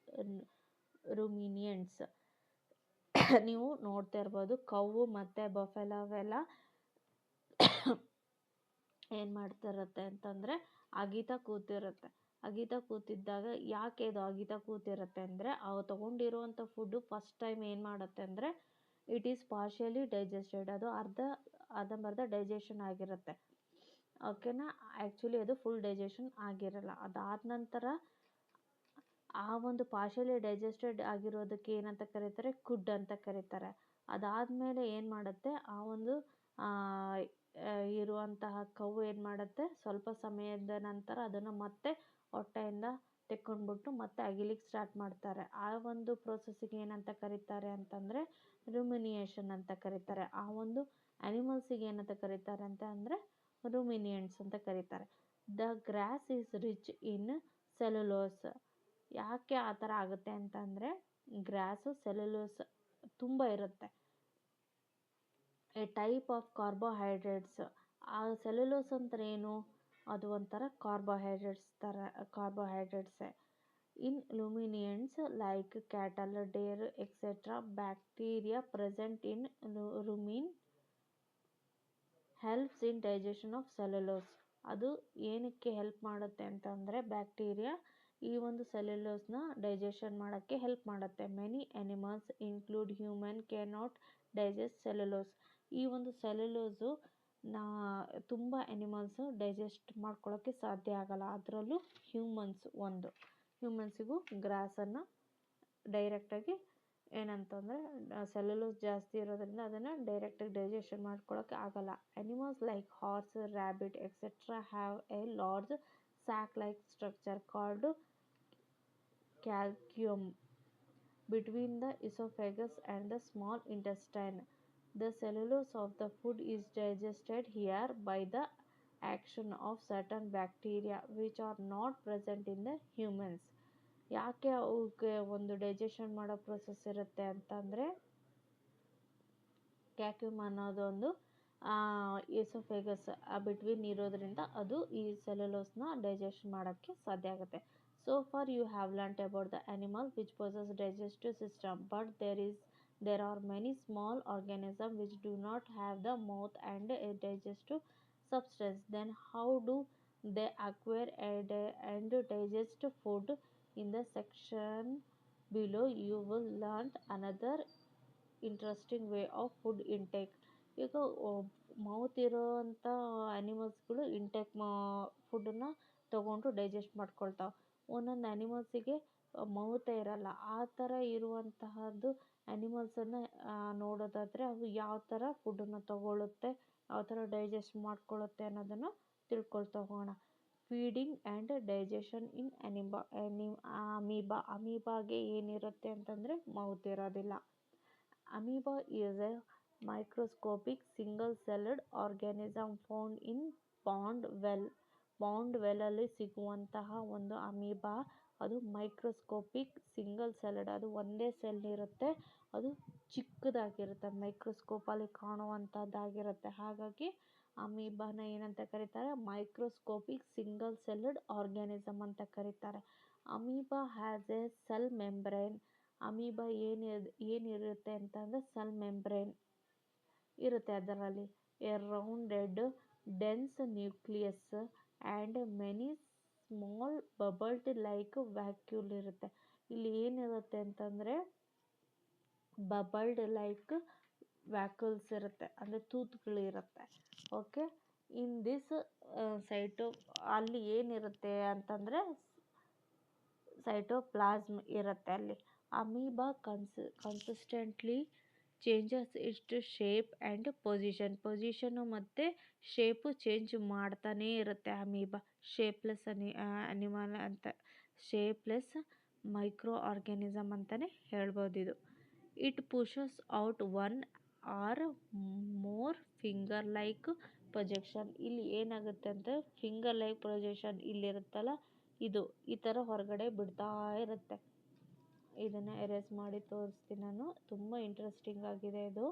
ruminants. ನೀವು ನೋಡ್ತಾ ಇರ್ಬೋದು, ಕೌವು ಮತ್ತು ಬಫೆಲೋವೆಲ್ಲ ಏನು ಮಾಡ್ತಿರುತ್ತೆ ಅಂತಂದರೆ ಅಗಿತಾ ಕೂತಿದ್ದಾಗ ಯಾಕೆ ಇದು ಅಗಿತಾ ಕೂತಿರುತ್ತೆ ಅಂದರೆ, ಅವು ತೊಗೊಂಡಿರುವಂಥ ಫುಡ್ಡು ಫಸ್ಟ್ ಟೈಮ್ ಏನು ಮಾಡುತ್ತೆ ಅಂದರೆ ಇಟ್ ಈಸ್ ಪಾರ್ಷಿಯಲಿ ಡೈಜೆಸ್ಟೆಡ್. ಅದು ಅರ್ಧಂಬರ್ಧ ಡೈಜೆಷನ್ ಆಗಿರುತ್ತೆ. ಓಕೆನಾ? ಆ್ಯಕ್ಚುಲಿ ಅದು ಫುಲ್ ಡೈಜೆಷನ್ ಆಗಿರಲ್ಲ. ಅದಾದ ನಂತರ ಆ ಒಂದು ಪಾರ್ಷಿಯಲಿ ಡೈಜೆಸ್ಟೆಡ್ ಆಗಿರೋದಕ್ಕೆ ಏನಂತ ಕರೀತಾರೆ, ಕುಡ್ ಅಂತ ಕರೀತಾರೆ. ಅದಾದಮೇಲೆ ಏನು ಮಾಡುತ್ತೆ, ಆ ಒಂದು ಇರುವಂತಹ ಕವು ಏನು ಮಾಡುತ್ತೆ, ಸ್ವಲ್ಪ ಸಮಯದ ನಂತರ ಅದನ್ನು ಮತ್ತೆ ಹೊಟ್ಟೆಯಿಂದ ತೆಕ್ಕೊಂಡ್ಬಿಟ್ಟು ಮತ್ತೆ ಅಗಿಲಿಕ್ಕೆ ಸ್ಟಾರ್ಟ್ ಮಾಡ್ತಾರೆ. ಆ ಒಂದು ಪ್ರೋಸೆಸ್ಸಿಗೆ ಏನಂತ ಕರೀತಾರೆ ಅಂತಂದರೆ ರುಮಿನಿಯೇಷನ್ ಅಂತ ಕರೀತಾರೆ. ಆ ಒಂದು ಅನಿಮಲ್ಸಿಗೆ ಏನಂತ ಕರೀತಾರೆ ಅಂತ ಅಂದರೆ ರುಮಿನಿಯಂಟ್ಸ್ ಅಂತ ಕರೀತಾರೆ. The grass is rich in cellulose. ಯಾಕೆ ಆ ಥರ ಆಗುತ್ತೆ ಅಂತಂದರೆ ಗ್ರಾಸು ಸೆಲ್ಯುಲೋಸ್ ತುಂಬ ಇರುತ್ತೆ. A type of carbohydrates. ಆ ಸೆಲ್ಯುಲೋಸ್ ಅಂದ್ರೆ ಏನು? ಅದು ಒಂಥರ ಕಾರ್ಬೋಹೈಡ್ರೇಟ್ಸೇ. In ruminants like cattle, deer et cetera, bacteria present in rumen helps in digestion of cellulose. ಅದು ಏನಕ್ಕೆ ಹೆಲ್ಪ್ ಮಾಡುತ್ತೆ ಅಂತಂದರೆ ಬ್ಯಾಕ್ಟೀರಿಯಾ ಈ ಒಂದು ಸೆಲ್ಯುಲೋಸ್ನ ಡೈಜೆಷನ್ ಮಾಡೋಕ್ಕೆ ಹೆಲ್ಪ್ ಮಾಡುತ್ತೆ. Many animals include human can not digest cellulose. ಈ ಒಂದು ಸೆಲ್ಯುಲೋಸು ತುಂಬ ಅನಿಮಲ್ಸು ಡೈಜೆಸ್ಟ್ ಮಾಡ್ಕೊಳ್ಳೋಕ್ಕೆ ಸಾಧ್ಯ ಆಗಲ್ಲ. ಅದರಲ್ಲೂ ಹ್ಯೂಮನ್ಸಿಗೂ ಗ್ರಾಸನ್ನು ಡೈರೆಕ್ಟಾಗಿ ಏನಂತಂದರೆ ಸೆಲ್ಯುಲೋಸ್ ಜಾಸ್ತಿ ಇರೋದ್ರಿಂದ ಅದನ್ನು ಡೈರೆಕ್ಟಾಗಿ ಡೈಜೆಷನ್ ಮಾಡ್ಕೊಳ್ಳೋಕ್ಕೆ ಆಗಲ್ಲ. Animals like horse, rabbit etcetera have A large sac like structure called calcium between the esophagus and the small intestine. The cellulose of the food is digested here by the action of certain bacteria which are not present in the humans. ಯಾಕೆ ಅವಕ್ಕೆ ಒಂದು digestion ಮಾಡೋ process ಇರುತ್ತೆ ಅಂತಂದರೆ, ಕ್ಯಾಕ್ಯೂಮ್ ಅನ್ನೋದೊಂದು ಎಸೋಫೇಗಸ್ between ಇರೋದ್ರಿಂದ ಅದು ಈ ಸೆಲ್ಯುಲೋಸ್ನ ಡೈಜೆಸ್ಟ್ ಮಾಡೋಕ್ಕೆ ಸಾಧ್ಯ ಆಗುತ್ತೆ. So far you have learnt about the animal which possess digestive system, but there are many small organisms which do not have the mouth and a digestive substance. Then how do they acquire and digest food? In the section below you will learn another interesting way of food intake. ಈಗ mouth ಇರೋವಂಥ ಆ್ಯನಿಮಲ್ಸ್ಗಳು intake ಫುಡ್ಡನ್ನು ತೊಗೊಂಡು digest ಮಾಡ್ಕೊಳ್ತಾವೆ. ಒಂದೊಂದು ಆ್ಯನಿಮಲ್ಸಿಗೆ ಮೌತೇ ಇರಲ್ಲ. ಆ ಥರ ಇರುವಂತಹದ್ದು ಆ್ಯನಿಮಲ್ಸನ್ನು ನೋಡೋದಾದರೆ ಅವು ಯಾವ ಥರ ಫುಡ್ಡನ್ನು ತಗೊಳ್ಳುತ್ತೆ, ಯಾವ ಥರ ಡೈಜೆಸ್ಟ್ ಮಾಡ್ಕೊಳ್ಳುತ್ತೆ ಅನ್ನೋದನ್ನು ತಿಳ್ಕೊಳ್ತಾ ಹೋಗೋಣ. ಫೀಡಿಂಗ್ ಆ್ಯಂಡ್ ಡೈಜೆಷನ್ ಇನ್ ಅಮೀಬಾಗೆ ಏನಿರುತ್ತೆ ಅಂತಂದರೆ ಮೌತ್ ಇರೋದಿಲ್ಲ. Amoeba is a microscopic single-celled organism found in pond well ಅಲ್ಲಿ ಸಿಗುವಂತಹ ಒಂದು ಅಮೀಬಾ. ಅದು ಮೈಕ್ರೋಸ್ಕೋಪಿಕ್ ಸಿಂಗಲ್ ಸೆಲ್ಡ್, ಅದು ಒಂದೇ ಸೆಲ್ ಇರುತ್ತೆ, ಅದು ಚಿಕ್ಕದಾಗಿರುತ್ತೆ, ಮೈಕ್ರೋಸ್ಕೋಪಲ್ಲಿ ಕಾಣುವಂಥದ್ದಾಗಿರುತ್ತೆ. ಹಾಗಾಗಿ ಅಮೀಬಾನ ಏನಂತ ಕರೀತಾರೆ? ಮೈಕ್ರೋಸ್ಕೋಪಿಕ್ ಸಿಂಗಲ್ ಸೆಲ್ಡ್ ಆರ್ಗ್ಯಾನಿಸಮ್ ಅಂತ ಕರೀತಾರೆ. Amoeba has A cell membrane. Amoeba ಏನಿರುತ್ತೆ ಅಂತಂದರೆ ಸೆಲ್ ಮೆಂಬ್ರೇನ್ ಇರುತ್ತೆ. ಅದರಲ್ಲಿ A rounded dense nucleus and many small bubbled like vacuole ಇರುತ್ತೆ. ಇಲ್ಲಿ ಏನಿರುತ್ತೆ ಅಂತಂದರೆ ಬಬಲ್ಡ್ ಲೈಕ್ ವ್ಯಾಕ್ಯೂಲ್ಸ್ ಇರುತ್ತೆ, ಅಂದರೆ ತೂತುಗಳಿರುತ್ತೆ. ಓಕೆ, ಇನ್ ದಿಸ್ ಸೈಟೋ ಅಲ್ಲಿ ಏನಿರುತ್ತೆ ಅಂತಂದರೆ ಸೈಟೋಪ್ಲಾಸ್ಮ್ ಇರುತ್ತೆ ಅಲ್ಲಿ. ಅಮೀಬಾ ಕನ್ಸಿಸ್ಟೆಂಟ್ಲಿ ಚೇಂಜಸ್ ಇಷ್ಟು ಶೇಪ್ ಆ್ಯಂಡ್ ಪೊಸಿಷನ್ನು ಮತ್ತು ಶೇಪು ಚೇಂಜ್ ಮಾಡ್ತಾನೇ ಇರುತ್ತೆ ಅಮೀಬಾ. ಶೇಪ್ಲೆಸ್ ಅನಿಮಲ್ ಅಂತ, ಶೇಪ್ಲೆಸ್ ಮೈಕ್ರೋ ಆರ್ಗ್ಯಾನಿಸಮ್ ಅಂತಲೇ ಹೇಳ್ಬೋದು ಇದು. It pushes out one or more finger like projection. ಇಲ್ಲಿ ಏನಾಗುತ್ತೆ ಅಂತ ಫಿಂಗರ್ ಲೈಕ್ ಪ್ರೊಜೆಕ್ಷನ್ ಇಲ್ಲಿರುತ್ತಲ್ಲ, ಇದು ಈ ಥರ ಹೊರಗಡೆ ಬಿಡ್ತಾ ಇರುತ್ತೆ. ಇದನ್ನು ಎರೇಸ್ ಮಾಡಿ ತೋರಿಸ್ತೀನಿ ನಾನು. ತುಂಬ ಇಂಟ್ರೆಸ್ಟಿಂಗ್ ಆಗಿದೆ ಇದು.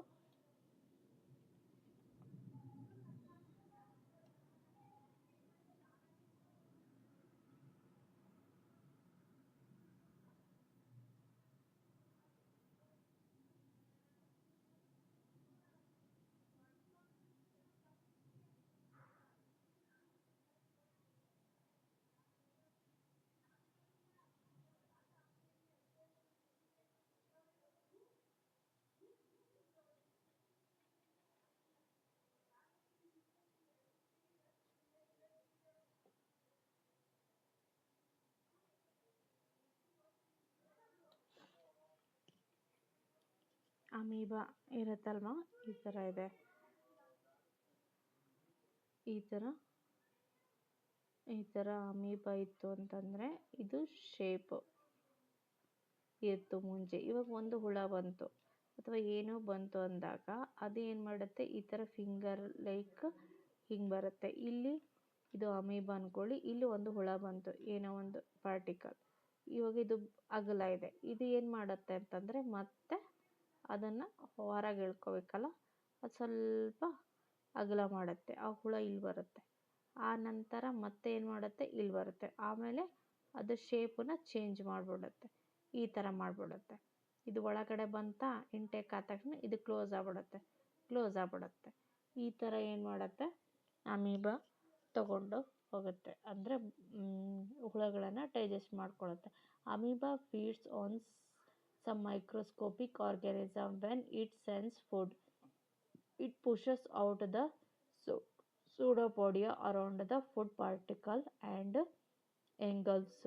ಅಮೀಬಾ ಇರುತ್ತಲ್ವ, ಈ ಥರ ಇದೆ. ಈ ಥರ ಅಮೀಬಾ ಇತ್ತು ಅಂತಂದರೆ ಇದು ಶೇಪು ಇತ್ತು ಮುಂಚೆ. ಇವಾಗ ಒಂದು ಹುಳ ಬಂತು ಅಥವಾ ಏನೋ ಬಂತು ಅಂದಾಗ ಅದು ಏನು ಮಾಡುತ್ತೆ, ಈ ಥರ ಫಿಂಗರ್ ಲೈಕ್ ಹಿಂಗೆ ಬರುತ್ತೆ. ಇಲ್ಲಿ ಇದು ಅಮೀಬಾ ಅಂದ್ಕೊಳ್ಳಿ, ಇಲ್ಲಿ ಒಂದು ಹುಳ ಬಂತು, ಏನೋ ಒಂದು ಪಾರ್ಟಿಕಲ್. ಇವಾಗ ಇದು ಅಗಲ ಇದೆ, ಇದು ಏನು ಮಾಡುತ್ತೆ ಅಂತಂದರೆ ಮತ್ತೆ ಅದನ್ನು ಹೊರಗೆ ಎಳ್ಕೊಬೇಕಲ್ಲ, ಅದು ಸ್ವಲ್ಪ ಅಗಲ ಮಾಡುತ್ತೆ. ಆ ಹುಳ ಇಲ್ಲಿ ಬರುತ್ತೆ, ಆ ನಂತರ ಮತ್ತೆ ಏನು ಮಾಡುತ್ತೆ, ಇಲ್ಲಿ ಬರುತ್ತೆ, ಆಮೇಲೆ ಅದು ಶೇಪನ್ನು ಚೇಂಜ್ ಮಾಡಿಬಿಡುತ್ತೆ, ಈ ಥರ ಮಾಡಿಬಿಡುತ್ತೆ. ಇದು ಒಳಗಡೆ ಬಂತ, ಇಂಟೇಕ್ ಆದ ತಕ್ಷಣ ಇದು ಕ್ಲೋಸ್ ಆಗ್ಬಿಡುತ್ತೆ. ಈ ಥರ ಏನು ಮಾಡುತ್ತೆ, ಅಮೀಬಾ ತಗೊಂಡು ಹೋಗುತ್ತೆ, ಅಂದರೆ ಹುಳಗಳನ್ನು ಡೈಜೆಸ್ಟ್ ಮಾಡ್ಕೊಳ್ಳುತ್ತೆ. Amoeba feeds on some microscopic organism. When it senses food, it pushes out the pseudopodia around the food particle and engulfs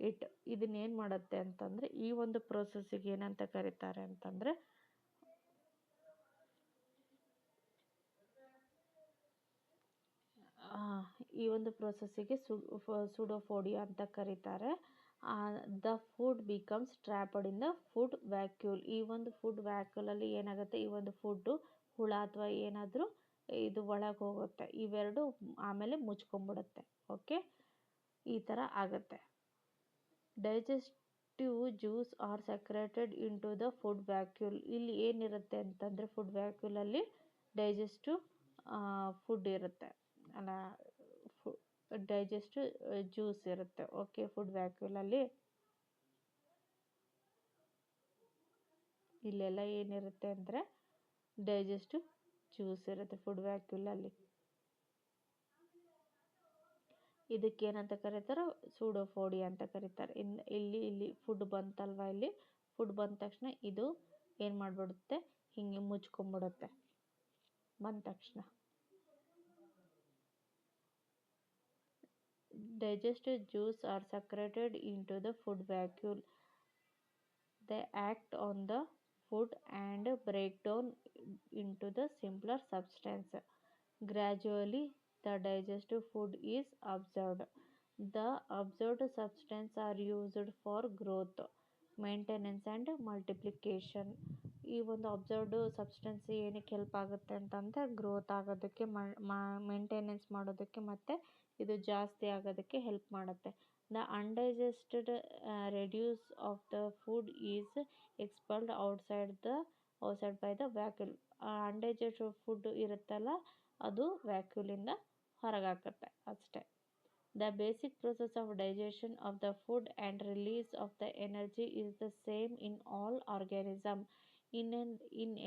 it. ಇದನ್ನೇನು ಮಾಡುತ್ತೆ ಅಂತಂದರೆ, ಈ ಒಂದು ಪ್ರೋಸೆಸ್ಸಿಗೆ ಏನಂತ ಕರೀತಾರೆ ಅಂತಂದರೆ ಈ ಒಂದು ಪ್ರೋಸೆಸ್ಸಿಗೆ ಸೂಡೋಪೋಡಿಯಾ ಅಂತ ಕರೀತಾರೆ. The food becomes trapped in the food vacuole. ಈ ಒಂದು ಫುಡ್ ವ್ಯಾಕ್ಯೂಲಲ್ಲಿ ಏನಾಗುತ್ತೆ, ಈ ಒಂದು ಫುಡ್ಡು ಹುಳ ಅಥವಾ ಏನಾದರೂ ಇದು ಒಳಗೆ ಹೋಗುತ್ತೆ, ಇವೆರಡು ಆಮೇಲೆ ಮುಚ್ಕೊಂಡ್ಬಿಡುತ್ತೆ. ಓಕೆ, ಈ ಥರ ಆಗುತ್ತೆ. Digestive juice are secreted into the food vacuole. ಇಲ್ಲಿ ಏನಿರುತ್ತೆ ಅಂತಂದರೆ ಫುಡ್ ವ್ಯಾಕ್ಯೂಲಲ್ಲಿ ಡೈಜೆಸ್ಟಿವ್ ಫುಡ್ ಇರುತ್ತೆ, ಅಲ್ಲ ಡೈಜೆಸ್ಟಿವ್ ಜ್ಯೂಸ್ ಇರುತ್ತೆ. ಓಕೆ, ಫುಡ್ ವ್ಯಾಕ್ಯೂಲಲ್ಲಿ ಇಲ್ಲೆಲ್ಲ ಏನಿರುತ್ತೆ ಅಂದರೆ ಡೈಜೆಸ್ಟಿವ್ ಜ್ಯೂಸ್ ಇರುತ್ತೆ ಫುಡ್ ವ್ಯಾಕ್ಯೂಲಲ್ಲಿ. ಇದಕ್ಕೇನಂತ ಕರೀತಾರೆ, ಸೂಡೋಫೋಡಿಯಾ ಅಂತ ಕರೀತಾರೆ. ಇಲ್ಲಿ ಫುಡ್ ಬಂತಲ್ವ, ಇಲ್ಲಿ ಫುಡ್ ಬಂದ ತಕ್ಷಣ ಇದು ಏನು ಮಾಡಿಬಿಡುತ್ತೆ, ಹಿಂಗೆ ಮುಚ್ಕೊಂಡ್ಬಿಡುತ್ತೆ ಬಂದ ತಕ್ಷಣ. Digestive juice are secreted into the food vacuole. They act on the food and break down into the simpler substance. Gradually, the digestive food is absorbed. The absorbed substance are used for growth, maintenance and multiplication. ಈ ಒಂದು observed substance ಏನಕ್ಕೆ help ಆಗುತ್ತೆ ಅಂತಂದರೆ growth ಆಗೋದಕ್ಕೆ, maintenance ಮಾಡೋದಕ್ಕೆ ಮತ್ತು ಇದು ಜಾಸ್ತಿ ಆಗೋದಕ್ಕೆ ಹೆಲ್ಪ್ ಮಾಡುತ್ತೆ. The undigested reduce of the food is expelled outside by the vacuole. Undigested food ಇರುತ್ತಲ್ಲ, ಅದು ವ್ಯಾಕ್ಯೂಲಿಂದ ಹೊರಗಾಕತ್ತೆ ಅಷ್ಟೇ. The basic process of digestion of the food and release of the energy is the same in all organisms. In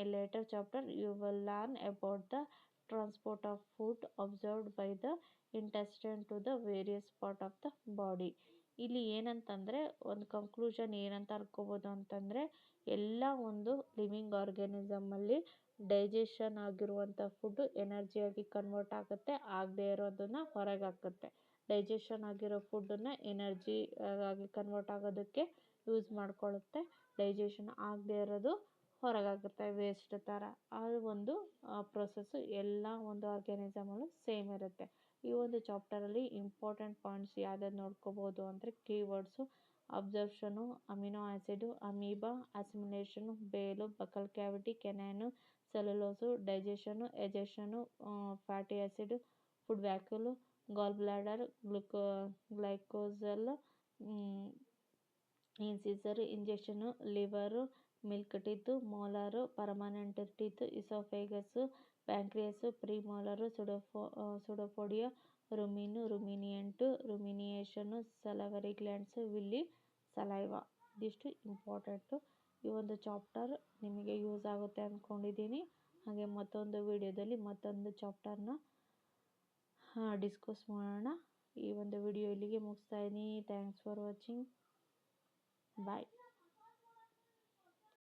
a later chapter, you will learn about the transport of food absorbed by the intestine to the various part of the body. ಇಲ್ಲಿ ಏನಂತಂದರೆ ಒಂದು conclusion ಏನಂತ ಅನ್ಕೋಬೋದು ಅಂತಂದರೆ, ಎಲ್ಲ ಒಂದು living ಆರ್ಗ್ಯಾನಿಸಮಲ್ಲಿ digestion ಆಗಿರುವಂಥ food ಎನರ್ಜಿಯಾಗಿ convert ಆಗುತ್ತೆ, ಆಗದೇ ಇರೋದನ್ನು ಹೊರಗೆ ಹಾಕುತ್ತೆ. ಡೈಜೆಷನ್ ಆಗಿರೋ ಫುಡ್ಡನ್ನು ಎನರ್ಜಿ ಆಗಿ ಕನ್ವರ್ಟ್ ಆಗೋದಕ್ಕೆ ಯೂಸ್ ಮಾಡ್ಕೊಳ್ಳುತ್ತೆ, ಡೈಜೆಷನ್ ಆಗದೇ ಇರೋದು ಹೊರಗಾಗುತ್ತೆ ವೇಸ್ಟ್ ಥರ. ಅದು ಒಂದು ಪ್ರೊಸೆಸ್ಸು ಎಲ್ಲ ಒಂದು ಆರ್ಗ್ಯಾನಿಸಮಲ್ಲೂ ಸೇಮ್ ಇರುತ್ತೆ. ಈ ಒಂದು ಚಾಪ್ಟರಲ್ಲಿ ಇಂಪಾರ್ಟೆಂಟ್ ಪಾಯಿಂಟ್ಸ್ ಯಾವ್ದಾದ್ರು ನೋಡ್ಕೋಬೋದು ಅಂದರೆ keywords: absorption, amino acid, amoeba, assimilation, bile, buccal cavity, canine, cellulose, digestion, egestion, fatty acid, food vacuole, gall bladder, glycerol, incisor, injection, liver, milk teeth, molar, permanent teeth, oesophagus, pancreas, premolar, pseudopodia, rumen, ruminant, rumination, salivary glands, villi, saliva. ಇದಿಷ್ಟು important. ಈ ಒಂದು chapter ನಿಮಗೆ use ಆಗುತ್ತೆ ಅಂದ್ಕೊಂಡಿದ್ದೀನಿ. ಹಾಗೆ ಮತ್ತೊಂದು ವಿಡಿಯೋದಲ್ಲಿ ಮತ್ತೊಂದು ಚಾಪ್ಟರ್ನ ಡಿಸ್ಕಸ್ ಮಾಡೋಣ. ಈ ಒಂದು ವಿಡಿಯೋ ಇಲ್ಲಿಗೆ ಮುಗಿಸ್ತಾ ಇದ್ದೀನಿ. Thanks for watching. ಬಾಯ್.